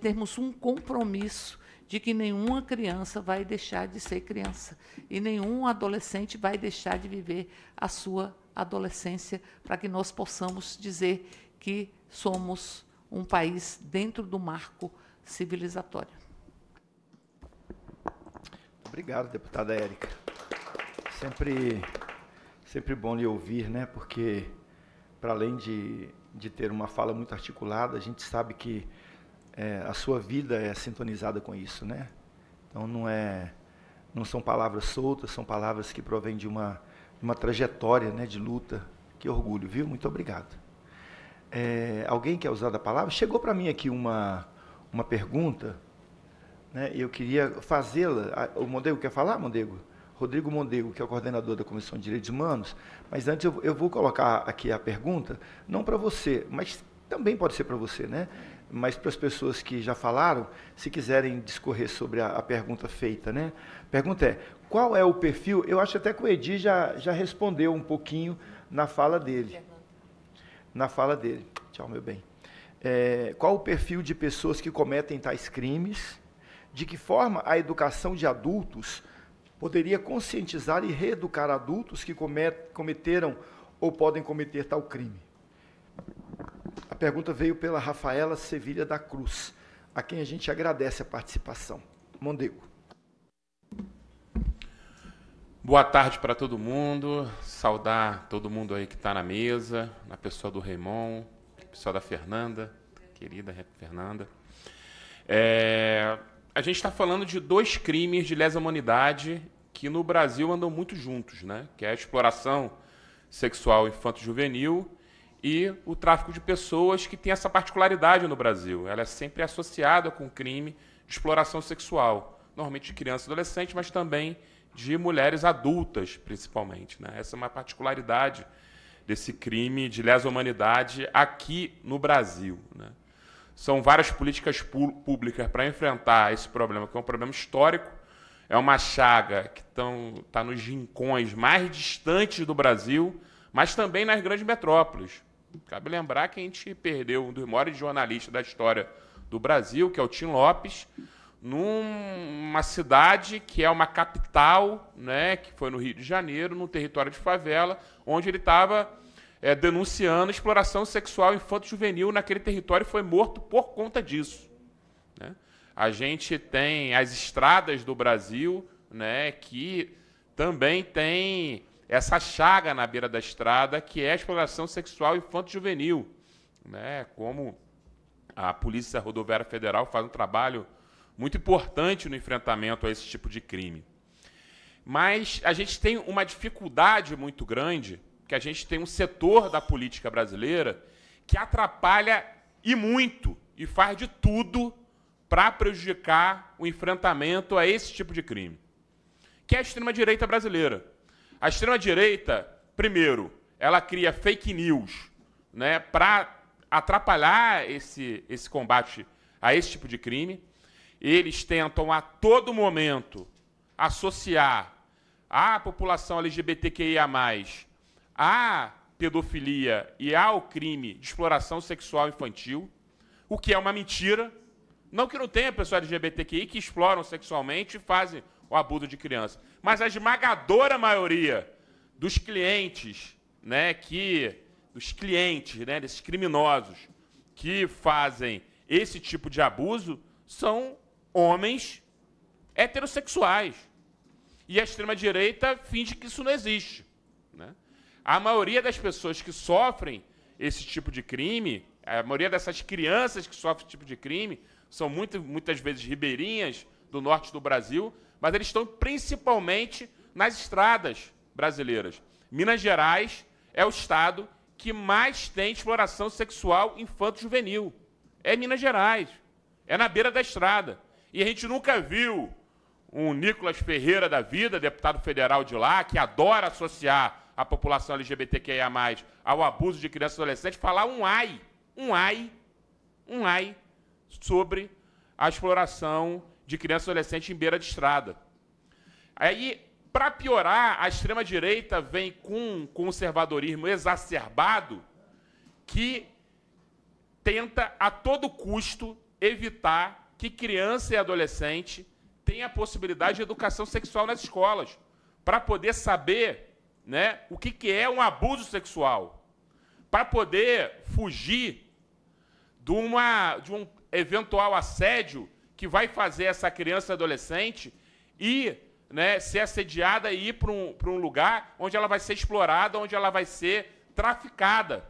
termos um compromisso de que nenhuma criança vai deixar de ser criança e nenhum adolescente vai deixar de viver a sua adolescência, para que nós possamos dizer que somos um país dentro do marco civilizatório. Obrigado, deputada Érica. Sempre bom lhe ouvir, né? Porque, para além de ter uma fala muito articulada, a gente sabe que a sua vida é sintonizada com isso, né? Então, não são palavras soltas, são palavras que provêm de uma trajetória, né, de luta. Que orgulho, viu? Muito obrigado. Alguém quer usar da palavra? Chegou para mim aqui uma pergunta, né, e eu queria fazê-la. O Mondego quer falar, Mondego? Rodrigo Mondego, que é o coordenador da Comissão de Direitos Humanos, mas antes eu vou colocar aqui a pergunta, não para você, mas também pode ser para você, né? Mas para as pessoas que já falaram, se quiserem discorrer sobre a pergunta feita, né? A pergunta é, qual é o perfil? Eu acho até que o Edi já respondeu um pouquinho na fala dele. Tchau, meu bem. Qual o perfil de pessoas que cometem tais crimes? De que forma a educação de adultos poderia conscientizar e reeducar adultos que cometeram ou podem cometer tal crime? pergunta veio pela Rafaela Sevilha da Cruz, a quem a gente agradece a participação. Mondego. Boa tarde para todo mundo, saudar todo mundo aí que está na mesa, na pessoa do Raymond, pessoal da Fernanda, querida Fernanda. A gente está falando de 2 crimes de lesa humanidade que no Brasil andam muito juntos, né? Que é a exploração sexual infanto-juvenil e o tráfico de pessoas, que tem essa particularidade no Brasil. Ela é sempre associada com o crime de exploração sexual, normalmente de crianças e adolescentes, mas também de mulheres adultas, principalmente, né? Essa é uma particularidade desse crime de lesa humanidade aqui no Brasil, né? São várias políticas públicas para enfrentar esse problema, que é um problema histórico, é uma chaga que está nos rincões mais distantes do Brasil, mas também nas grandes metrópoles. Cabe lembrar que a gente perdeu um dos maiores jornalistas da história do Brasil, que é o Tim Lopes, numa cidade que é uma capital, né, que foi no Rio de Janeiro, num território de favela, onde ele estava denunciando exploração sexual infanto-juvenil naquele território e foi morto por conta disso, né? A gente tem as estradas do Brasil, né, que também tem essa chaga na beira da estrada, que é a exploração sexual infanto-juvenil, né? Como a Polícia Rodoviária Federal faz um trabalho muito importante no enfrentamento a esse tipo de crime. Mas a gente tem uma dificuldade muito grande, que a gente tem um setor da política brasileira que atrapalha e muito, e faz de tudo para prejudicar o enfrentamento a esse tipo de crime, que é a extrema-direita brasileira. A extrema-direita, primeiro, ela cria fake news, né, para atrapalhar esse combate a esse tipo de crime. Eles tentam a todo momento associar a população LGBTQIA+, à pedofilia e ao crime de exploração sexual infantil, o que é uma mentira. Não que não tenha pessoas LGBTQI que exploram sexualmente e fazem o abuso de criança, mas a esmagadora maioria dos clientes, né, desses criminosos que fazem esse tipo de abuso são homens heterossexuais. E a extrema-direita finge que isso não existe, né? A maioria das pessoas que sofrem esse tipo de crime, a maioria dessas crianças que sofrem esse tipo de crime, são muitas vezes ribeirinhas do norte do Brasil, mas eles estão principalmente nas estradas brasileiras. Minas Gerais é o estado que mais tem exploração sexual infanto-juvenil. É Minas Gerais. É na beira da estrada. E a gente nunca viu um Nicolas Ferreira da vida, deputado federal de lá, que adora associar a população LGBTQIA+, ao abuso de crianças e adolescentes, falar um ai sobre a exploração de crianças e adolescentes em beira de estrada. Aí, para piorar, a extrema-direita vem com um conservadorismo exacerbado que tenta, a todo custo, evitar que criança e adolescente tenha a possibilidade de educação sexual nas escolas, para poder saber, né, o que é um abuso sexual, para poder fugir de um eventual assédio que vai fazer essa criança e adolescente ir, né, ser assediada e ir para um lugar onde ela vai ser explorada, onde ela vai ser traficada,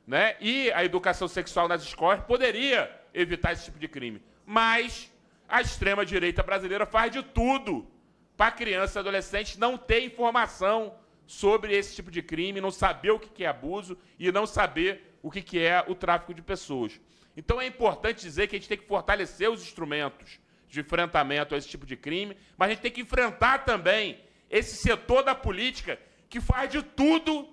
né? E a educação sexual nas escolas poderia evitar esse tipo de crime. Mas a extrema-direita brasileira faz de tudo para a criança e adolescente não ter informação sobre esse tipo de crime, não saber o que é abuso e não saber o que é o tráfico de pessoas. Então é importante dizer que a gente tem que fortalecer os instrumentos de enfrentamento a esse tipo de crime, mas a gente tem que enfrentar também esse setor da política que faz de tudo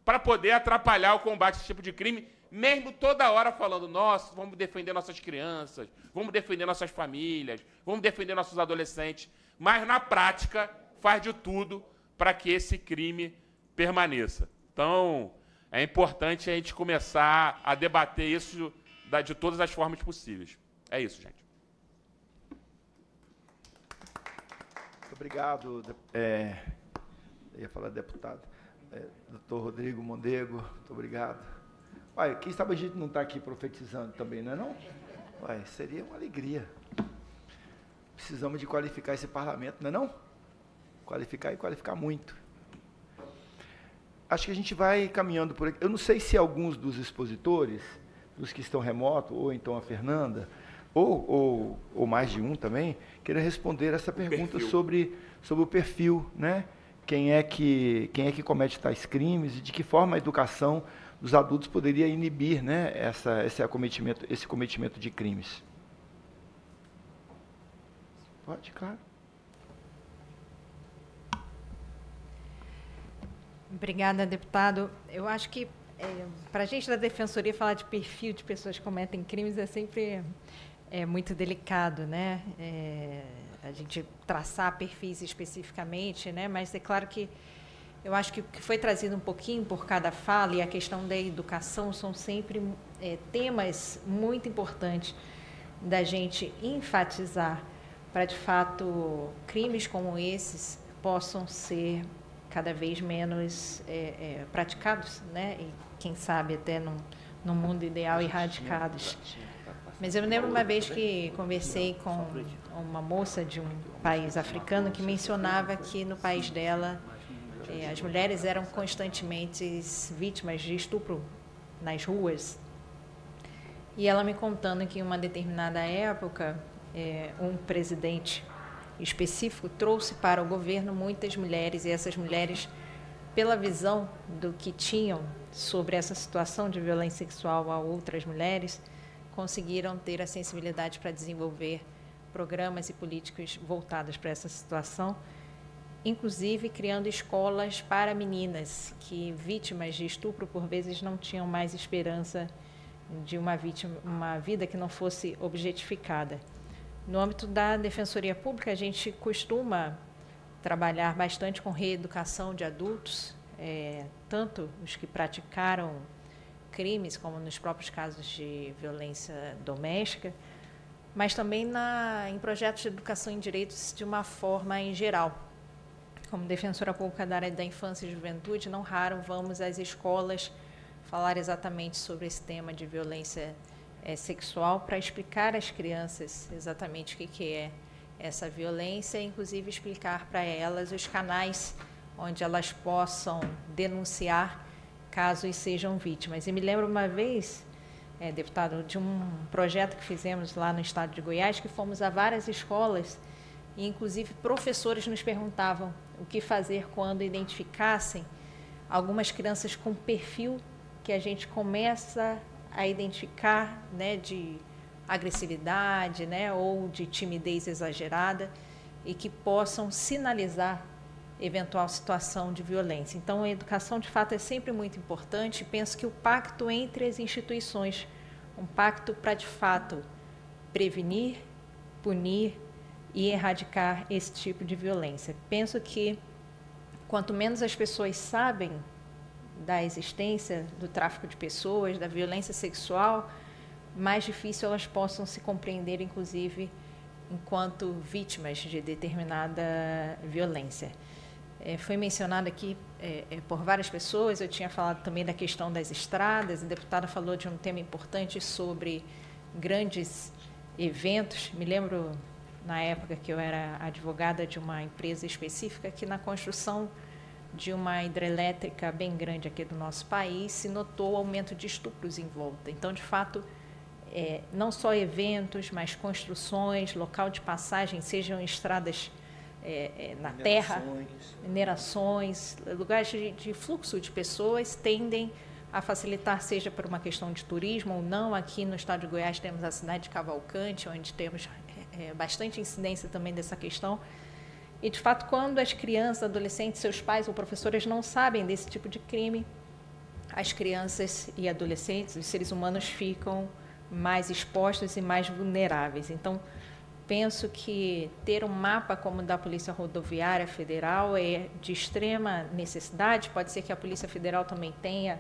para poder atrapalhar o combate a esse tipo de crime, mesmo toda hora falando, nossa, vamos defender nossas crianças, vamos defender nossas famílias, vamos defender nossos adolescentes, mas na prática faz de tudo para que esse crime permaneça. Então, é importante a gente começar a debater isso de todas as formas possíveis. É isso, gente. Muito obrigado. Eu ia falar deputado. Doutor Rodrigo Mondego, muito obrigado. Olha, quem sabe a gente não está aqui profetizando também, não é não? Ué, seria uma alegria. Precisamos de qualificar esse parlamento, não é não? Qualificar e qualificar muito. Acho que a gente vai caminhando por aqui. Eu não sei se alguns dos expositores, dos que estão remotos, ou então a Fernanda, ou mais de um também, queiram responder essa pergunta sobre o perfil, né? Quem é que comete tais crimes e de que forma a educação dos adultos poderia inibir, né, esse cometimento de crimes. Pode, claro. Obrigada, deputado. Eu acho que, para a gente da Defensoria, falar de perfil de pessoas que cometem crimes é sempre muito delicado, né? A gente traçar perfis especificamente, né? Mas é claro que eu acho que o que foi trazido um pouquinho por cada fala e a questão da educação são sempre temas muito importantes da gente enfatizar para, de fato, crimes como esses possam ser cada vez menos praticados, né? E, quem sabe, até no mundo ideal, erradicados. Mas eu me lembro uma vez que conversei com uma moça de um país africano que mencionava que no país dela as mulheres eram constantemente vítimas de estupro nas ruas. E ela me contando que em uma determinada época, um presidente específico trouxe para o governo muitas mulheres, e essas mulheres, pela visão do que tinham sobre essa situação de violência sexual a outras mulheres, conseguiram ter a sensibilidade para desenvolver programas e políticas voltados para essa situação, inclusive criando escolas para meninas que, vítimas de estupro, por vezes não tinham mais esperança de uma vida que não fosse objetificada. No âmbito da Defensoria Pública, a gente costuma trabalhar bastante com reeducação de adultos, tanto os que praticaram crimes, como nos próprios casos de violência doméstica, mas também em projetos de educação em direitos de uma forma em geral. Como defensora pública da área da infância e juventude, não raro vamos às escolas falar exatamente sobre esse tema de violência sexual para explicar às crianças exatamente o que é essa violência e, inclusive, explicar para elas os canais onde elas possam denunciar caso sejam vítimas. E me lembro uma vez, deputado, de um projeto que fizemos lá no estado de Goiás, que fomos a várias escolas e, inclusive, professores nos perguntavam o que fazer quando identificassem algumas crianças com perfil que a gente começa a identificar, né, de agressividade, né, ou de timidez exagerada e que possam sinalizar eventual situação de violência. Então, a educação, de fato, é sempre muito importante. Penso que o pacto entre as instituições, um pacto para, de fato, prevenir, punir e erradicar esse tipo de violência. Penso que, quanto menos as pessoas sabem da existência do tráfico de pessoas, da violência sexual, mais difícil elas possam se compreender, inclusive, enquanto vítimas de determinada violência. Foi mencionado aqui por várias pessoas, eu tinha falado também da questão das estradas, a deputada falou de um tema importante sobre grandes eventos. Me lembro, na época que eu era advogada de uma empresa específica, que na construção de uma hidrelétrica bem grande aqui do nosso país, se notou o aumento de estupros em volta. Então, de fato, não só eventos, mas construções, local de passagem, sejam estradas na terra, minerações, lugares de fluxo de pessoas, tendem a facilitar, seja por uma questão de turismo ou não. Aqui no estado de Goiás temos a cidade de Cavalcante, onde temos bastante incidência também dessa questão. E, de fato, quando as crianças, adolescentes, seus pais ou professores não sabem desse tipo de crime, as crianças e adolescentes, os seres humanos, ficam mais expostos e mais vulneráveis. Então, penso que ter um mapa como o da Polícia Rodoviária Federal é de extrema necessidade. Pode ser que a Polícia Federal também tenha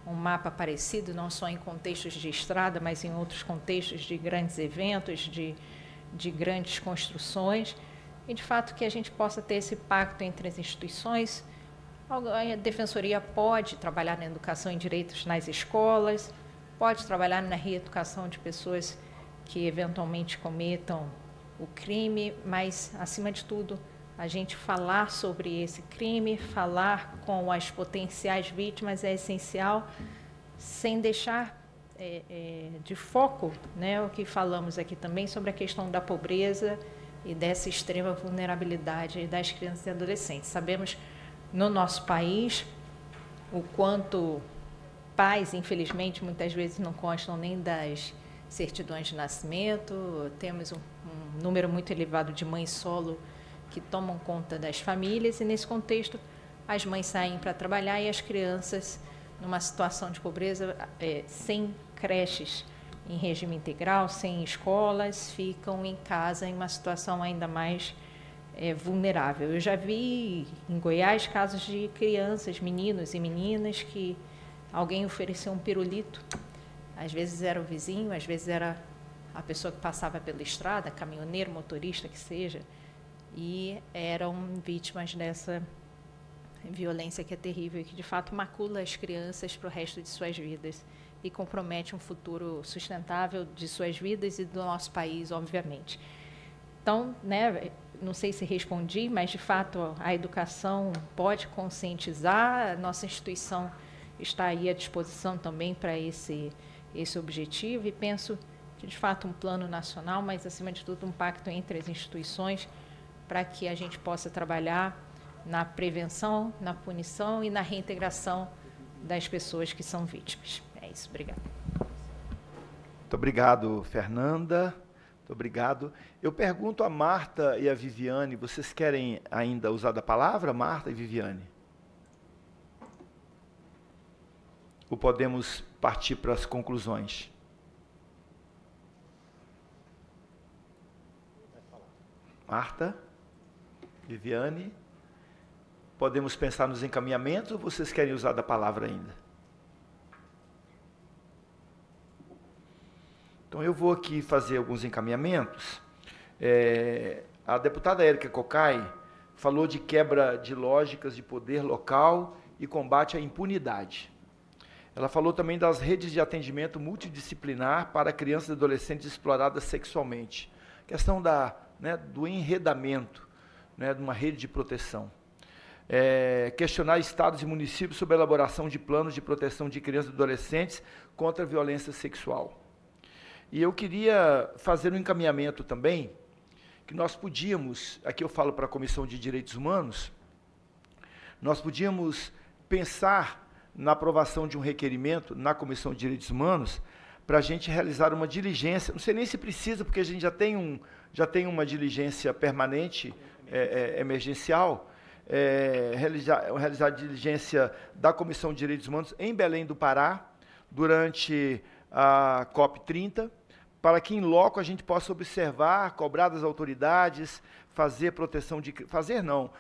um mapa parecido, não só em contextos de estrada, mas em outros contextos de grandes eventos, de grandes construções. E, de fato, que a gente possa ter esse pacto entre as instituições. A Defensoria pode trabalhar na educação em direitos nas escolas, pode trabalhar na reeducação de pessoas que eventualmente cometam o crime, mas, acima de tudo, a gente falar sobre esse crime, falar com as potenciais vítimas é essencial, sem deixar de foco, né, o que falamos aqui também sobre a questão da pobreza e dessa extrema vulnerabilidade das crianças e adolescentes. Sabemos, no nosso país, o quanto pais, infelizmente, muitas vezes não constam nem das certidões de nascimento, temos um número muito elevado de mães solo que tomam conta das famílias, e nesse contexto as mães saem para trabalhar e as crianças, numa situação de pobreza, sem creches em regime integral, sem escolas, ficam em casa em uma situação ainda mais vulnerável. Eu já vi em Goiás casos de crianças, meninos e meninas, que alguém ofereceu um pirulito, às vezes era o vizinho, às vezes era a pessoa que passava pela estrada, caminhoneiro, motorista, que seja, e eram vítimas dessa violência que é terrível e que, de fato, macula as crianças para o resto de suas vidas e compromete um futuro sustentável de suas vidas e do nosso país, obviamente. Então, né, não sei se respondi, mas, de fato, a educação pode conscientizar, a nossa instituição está aí à disposição também para esse objetivo, e penso que, de fato, um plano nacional, mas, acima de tudo, um pacto entre as instituições para que a gente possa trabalhar na prevenção, na punição e na reintegração das pessoas que são vítimas. É isso, obrigada. Muito obrigado, Fernanda. Muito obrigado. Eu pergunto a Marta e a Viviane, vocês querem ainda usar da palavra, Marta e Viviane? Ou podemos partir para as conclusões? Marta, Viviane, podemos pensar nos encaminhamentos ou vocês querem usar da palavra ainda? Então, eu vou aqui fazer alguns encaminhamentos. A deputada Érica Cocai falou de quebra de lógicas de poder local e combate à impunidade. Ela falou também das redes de atendimento multidisciplinar para crianças e adolescentes exploradas sexualmente. Questão do enredamento, de uma rede de proteção. Questionar estados e municípios sobre a elaboração de planos de proteção de crianças e adolescentes contra a violência sexual. E eu queria fazer um encaminhamento também, que nós podíamos, aqui eu falo para a Comissão de Direitos Humanos, nós podíamos pensar na aprovação de um requerimento na Comissão de Direitos Humanos para a gente realizar uma diligência, não sei nem se precisa, porque a gente já tem uma diligência permanente, emergencial, realizar a diligência da Comissão de Direitos Humanos em Belém do Pará, durante a COP30, para que, em loco, a gente possa observar, cobrar das autoridades, fazer proteção de... Fazer não,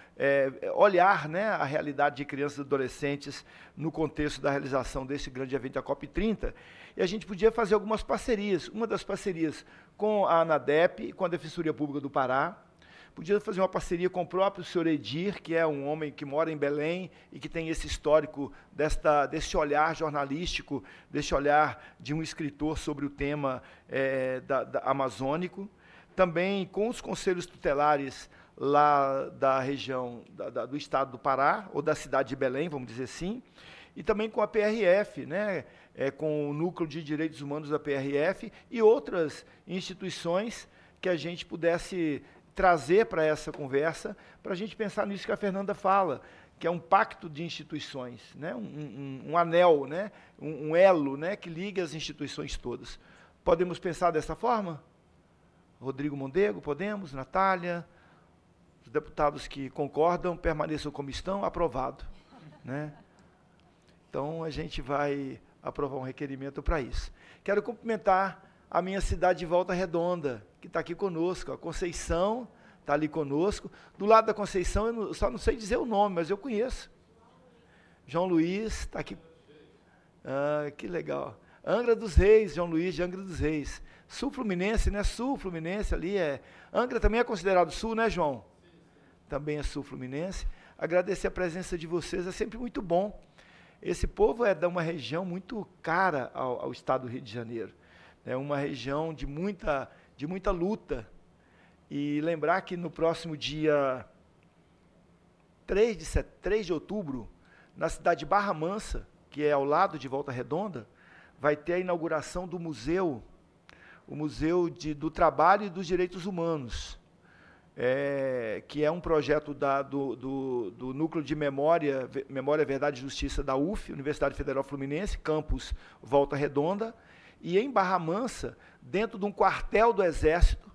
olhar, a realidade de crianças e adolescentes no contexto da realização desse grande evento da COP30, e a gente podia fazer algumas parcerias. Uma das parcerias com a ANADEP, com a Defensoria Pública do Pará, podia fazer uma parceria com o próprio senhor Edir, que é um homem que mora em Belém e que tem esse histórico desse olhar jornalístico, desse olhar de um escritor sobre o tema amazônico. Também com os conselhos tutelares lá da região do estado do Pará, ou da cidade de Belém, vamos dizer assim, e também com a PRF, com o Núcleo de Direitos Humanos da PRF e outras instituições que a gente pudesse trazer para essa conversa, para a gente pensar nisso que a Fernanda fala, que é um pacto de instituições, um anel, um elo, que liga as instituições todas. Podemos pensar dessa forma? Rodrigo Mondego, podemos? Natália? Os deputados que concordam, permaneçam como estão, aprovado. Então, a gente vai aprovar um requerimento para isso. Quero cumprimentar a minha cidade de Volta Redonda, que está aqui conosco, a Conceição está ali conosco. Do lado da Conceição, eu só não sei dizer o nome, mas eu conheço. João Luiz está aqui. Que legal. Angra dos Reis, João Luiz de Angra dos Reis. Sul Fluminense, Sul Fluminense ali Angra também é considerado sul, João? Também é sul Fluminense. Agradecer a presença de vocês, é sempre muito bom esse povo é de uma região muito cara ao estado do Rio de Janeiro. É uma região de muita luta. E lembrar que no próximo dia 3 de outubro, na cidade de Barra Mansa, que é ao lado de Volta Redonda, vai ter a inauguração do museu, o Museu do Trabalho e dos Direitos Humanos, que é um projeto do Núcleo de Memória, Verdade e Justiça da UF, Universidade Federal Fluminense, campus Volta Redonda, e em Barra Mansa, dentro de um quartel do Exército,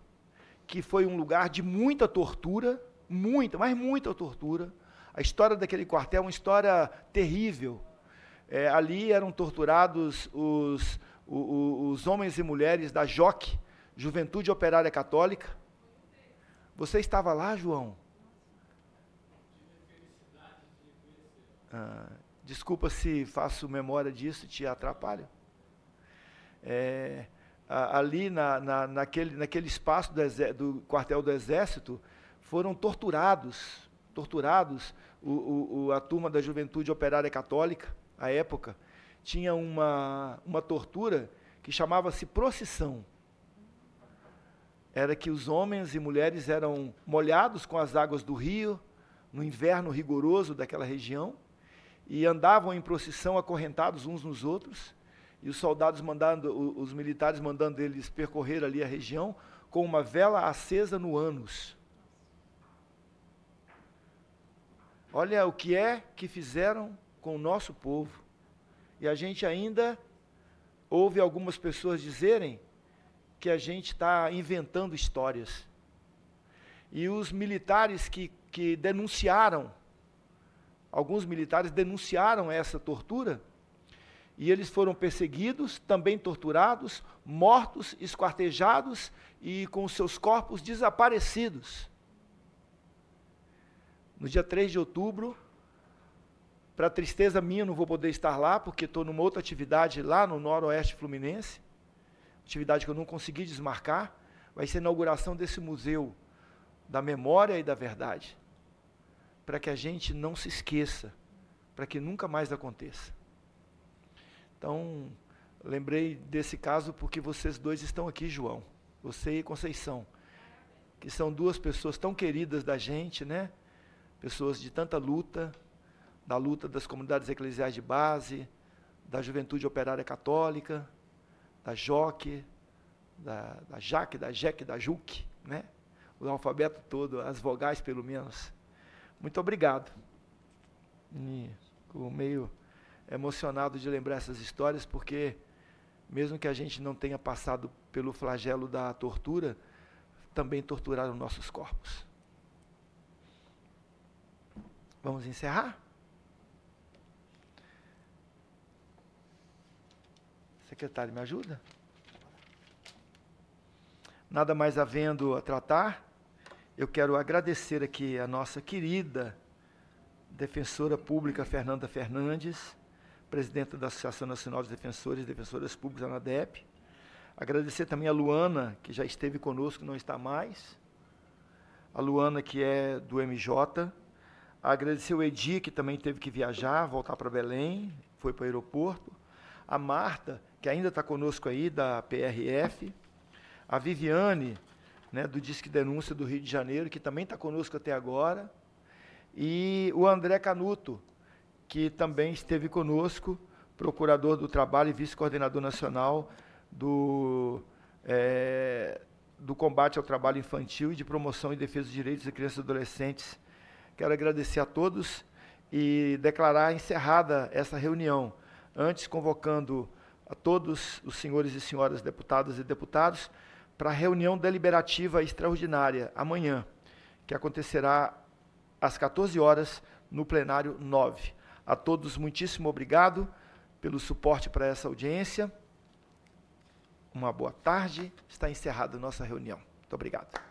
que foi um lugar de muita tortura, mas muita tortura. A história daquele quartel é uma história terrível. Ali eram torturados os homens e mulheres da JOC, Juventude Operária Católica. Você estava lá, João? Desculpa se faço memória disso, te atrapalho. Ali naquele espaço do quartel do Exército, foram torturados a turma da Juventude Operária Católica, à época. Tinha uma tortura que chamava-se procissão. Era que os homens e mulheres eram molhados com as águas do rio, no inverno rigoroso daquela região, e andavam em procissão acorrentados uns nos outros, e os soldados os militares mandando eles percorrer ali a região com uma vela acesa no ânus. Olha o que é que fizeram com o nosso povo. E a gente ainda ouve algumas pessoas dizerem que a gente está inventando histórias. E os militares que denunciaram, alguns militares denunciaram essa tortura, e eles foram perseguidos, também torturados, mortos, esquartejados e com seus corpos desaparecidos. No dia 3 de outubro, para tristeza minha, não vou poder estar lá, porque estou numa outra atividade lá no Noroeste Fluminense, atividade que eu não consegui desmarcar, vai ser a inauguração desse Museu da Memória e da Verdade, para que a gente não se esqueça, para que nunca mais aconteça. Então, lembrei desse caso porque vocês dois estão aqui, João, você e Conceição, que são duas pessoas tão queridas da gente, né? Pessoas de tanta luta, da luta das comunidades eclesiais de base, da Juventude Operária Católica, da JOC, da JAC, da JEC, da JUC, né? O alfabeto todo, as vogais pelo menos. Muito obrigado. Fico meio emocionado de lembrar essas histórias, porque mesmo que a gente não tenha passado pelo flagelo da tortura, também torturaram nossos corpos. Vamos encerrar? Secretário, me ajuda? Nada mais havendo a tratar, eu quero agradecer aqui a nossa querida defensora pública Fernanda Fernandes, presidenta da Associação Nacional de Defensores e Defensoras Públicas, ANADEP. Agradecer também a Luana, que já esteve conosco, não está mais. A Luana, que é do MJ. Agradecer o Edi, que também teve que viajar, voltar para Belém, foi para o aeroporto. A Marta, que ainda está conosco aí, da PRF. A Viviane, né, do Disque Denúncia do Rio de Janeiro, que também está conosco até agora. E o André Canuto, que também esteve conosco, procurador do trabalho e vice-coordenador nacional do combate ao trabalho infantil e de promoção e defesa dos direitos de crianças e adolescentes. Quero agradecer a todos e declarar encerrada essa reunião, antes convocando a todos os senhores e senhoras deputadas e deputados para a reunião deliberativa extraordinária, amanhã, que acontecerá às 14 horas, no plenário 9. A todos, muitíssimo obrigado pelo suporte para essa audiência. Uma boa tarde. Está encerrada a nossa reunião. Muito obrigado.